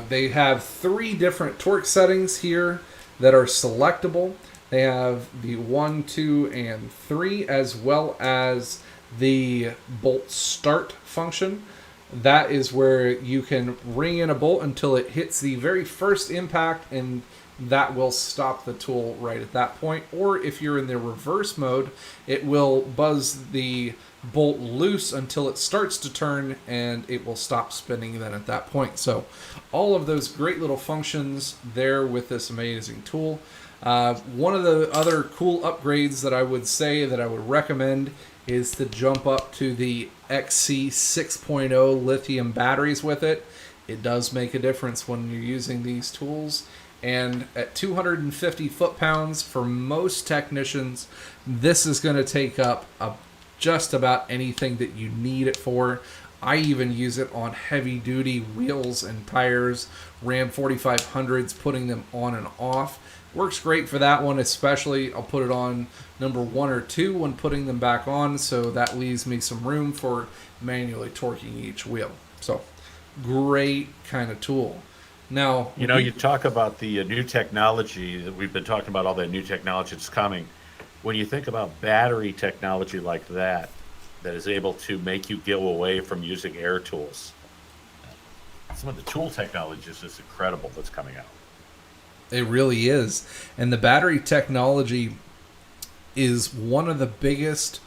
They have 3 different torque settings here that are selectable. They have the 1, 2, and 3, as well as the bolt start function. That is where you can ring in a bolt until it hits the very first impact, and that will stop the tool right at that point. Or if you're in the reverse mode, it will buzz the bolt loose until it starts to turn, and it will stop spinning then at that point. So all of those great little functions there with this amazing tool. One of the other cool upgrades that I would say that I would recommend is to jump up to the XC 6.0 lithium batteries with it. It does make a difference when you're using these tools. And at 250 foot-pounds, for most technicians, this is going to take up just about anything that you need it for. I even use it on heavy-duty wheels and tires, Ram 4500s, putting them on and off. Works great for that one, especially. I'll put it on number 1 or 2 when putting them back on, so that leaves me some room for manually torquing each wheel. So, great kind of tool. Now, You know, you talk about the new technology that we've been talking about, all that new technology that's coming. When you think about battery technology like that, that is able to make you go away from using air tools, some of the tool technology is just incredible that's coming out. it really is. And the battery technology is one of the biggest,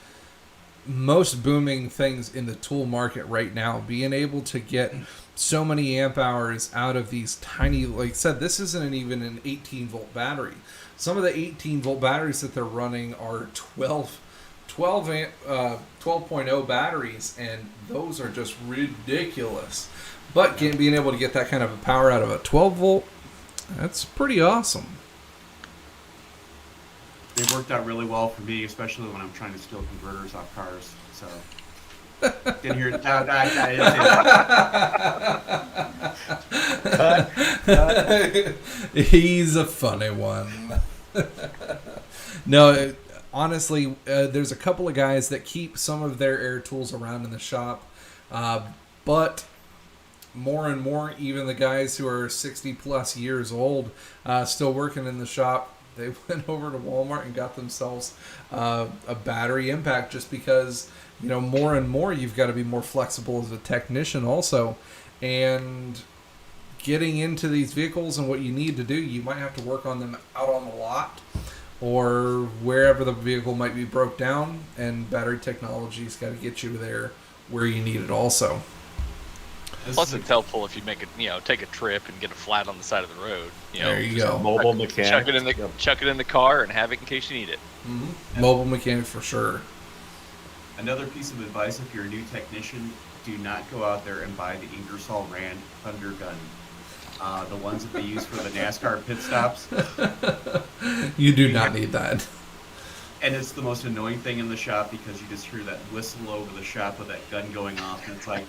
most booming things in the tool market right now. Being able to get so many amp hours out of these tiny, like I said, this isn't even an 18 volt battery. Some of the 18 volt batteries that they're running are 12.0 batteries, and those are just ridiculous. But being able to get that kind of a power out of a 12 volt, that's pretty awesome. They worked out really well for me, especially when I'm trying to steal converters off cars. So didn't hear that. He's a funny one. No, honestly, there's a couple of guys that keep some of their air tools around in the shop, but more and more, even the guys who are 60 plus years old, still working in the shop, they went over to Walmart and got themselves a battery impact, just because, you know, more and more you've got to be more flexible as a technician also. And getting into these vehicles and what you need to do, you might have to work on them out on the lot or wherever the vehicle might be broke down, and battery technology's got to get you there where you need it also. Plus, it's helpful if you take a trip and get it flat on the side of the road. There you Just a go. mobile mechanic. Chuck it in the car and have it in case you need it. Mm-hmm. Mobile mechanic for sure. Another piece of advice: if you're a new technician, do not go out there and buy the Ingersoll Rand Thunder Gun. The ones that they use for the NASCAR pit stops. You do not need that. And it's the most annoying thing in the shop, because you just hear that whistle over the shop with that gun going off, and it's like,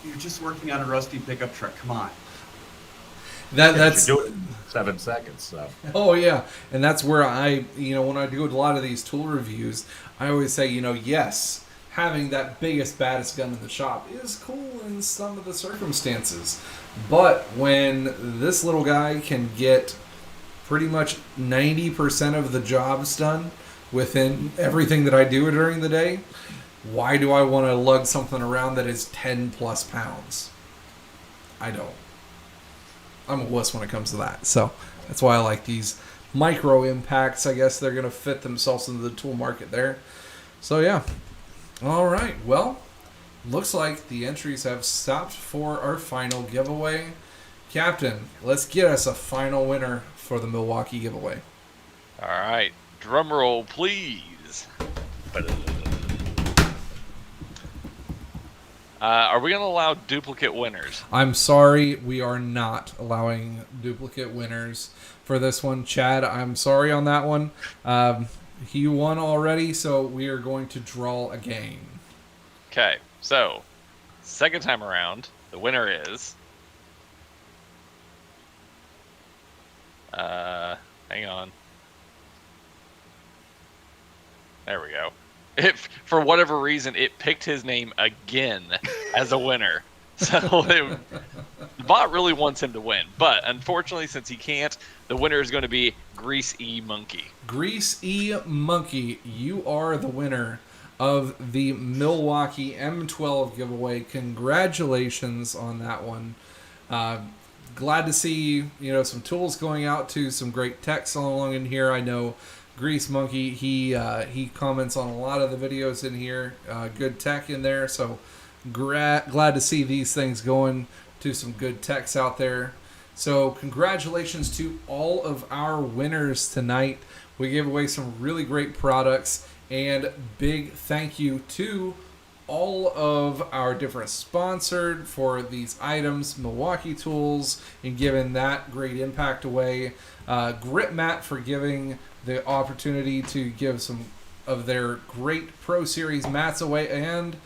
you're just working on a rusty pickup truck. Come on. That's You do it in 7 seconds. So. Oh yeah, and that's where when I do a lot of these tool reviews, I always say, yes, having that biggest, baddest gun in the shop is cool in some of the circumstances, but when this little guy can get pretty much 90% of the jobs done within everything that I do during the day, Why do I want to lug something around that is 10 plus pounds? I don't. I'm a wuss when it comes to that. So that's why I like these micro impacts. I guess they're going to fit themselves into the tool market there. So yeah. All right. Well, looks like the entries have stopped for our final giveaway. Captain, let's get us a final winner for the Milwaukee giveaway. All right. Drum roll, please. Are we going to allow duplicate winners? I'm sorry, we are not allowing duplicate winners for this one. Chad, I'm sorry on that one. He won already, so we are going to draw again. Okay, so second time around, the winner is. Hang on. There we go. For whatever reason, it picked his name again as a winner. So the bot really wants him to win. But unfortunately, since he can't, the winner is going to be Grease E Monkey. Grease E Monkey, you are the winner of the Milwaukee M12 giveaway. Congratulations on that one. Glad to see some tools going out to some great techs along in here. I know Grease Monkey, he comments on a lot of the videos in here. Good tech in there, so glad to see these things going to some good techs out there. So congratulations to all of our winners tonight. We gave away some really great products, and big thank you to all of our different sponsored for these items, Milwaukee Tools, and giving that great impact away. Grip Mat for giving the opportunity to give some of their great Pro Series mats away, and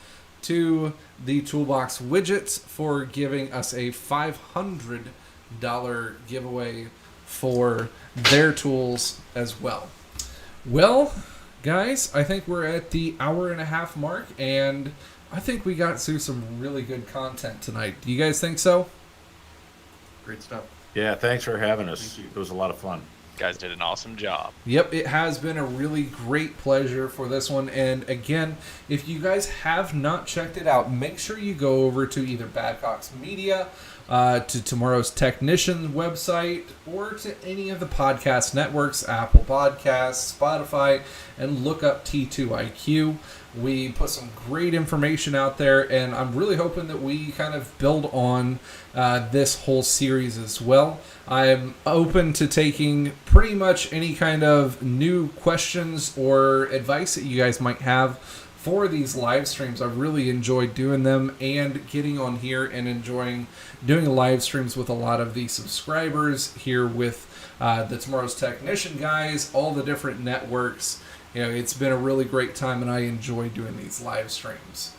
to the Toolbox Widgets for giving us a $500 giveaway for their tools as well. Well, guys, I think we're at the hour-and-a-half mark, and I think we got through some really good content tonight. Do you guys think so? Great stuff. Yeah, thanks for having us. Thank you. It was a lot of fun. You guys did an awesome job. Yep, it has been a really great pleasure for this one. And again, if you guys have not checked it out, make sure you go over to either Badcock's Media, to Tomorrow's Technician website, or to any of the podcast networks, Apple Podcasts, Spotify, and look up T2IQ. We put some great information out there, and I'm really hoping that we kind of build on this whole series as well. I'm open to taking pretty much any kind of new questions or advice that you guys might have for these live streams. I really enjoyed doing them and getting on here and enjoying doing live streams with a lot of the subscribers here with the Tomorrow's Technician guys, all the different networks. It's been a really great time, and I enjoy doing these live streams.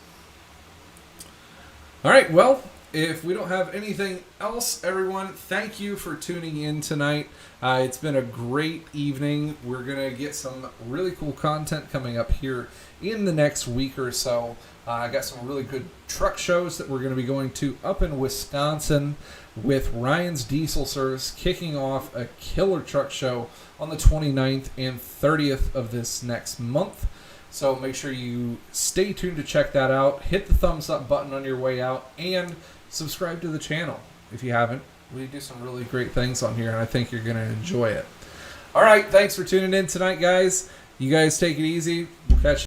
All right, well, if we don't have anything else, everyone, thank you for tuning in tonight. It's been a great evening. We're going to get some really cool content coming up here in the next week or so. I got some really good truck shows that we're going to be going to up in Wisconsin with Ryan's Diesel Service, kicking off a killer truck show on the 29th and 30th of this next month. So make sure you stay tuned to check that out. Hit the thumbs up button on your way out, and subscribe to the channel if you haven't. We do some really great things on here, and I think you're going to enjoy it. All right, thanks for tuning in tonight, guys. You guys take it easy. We'll catch you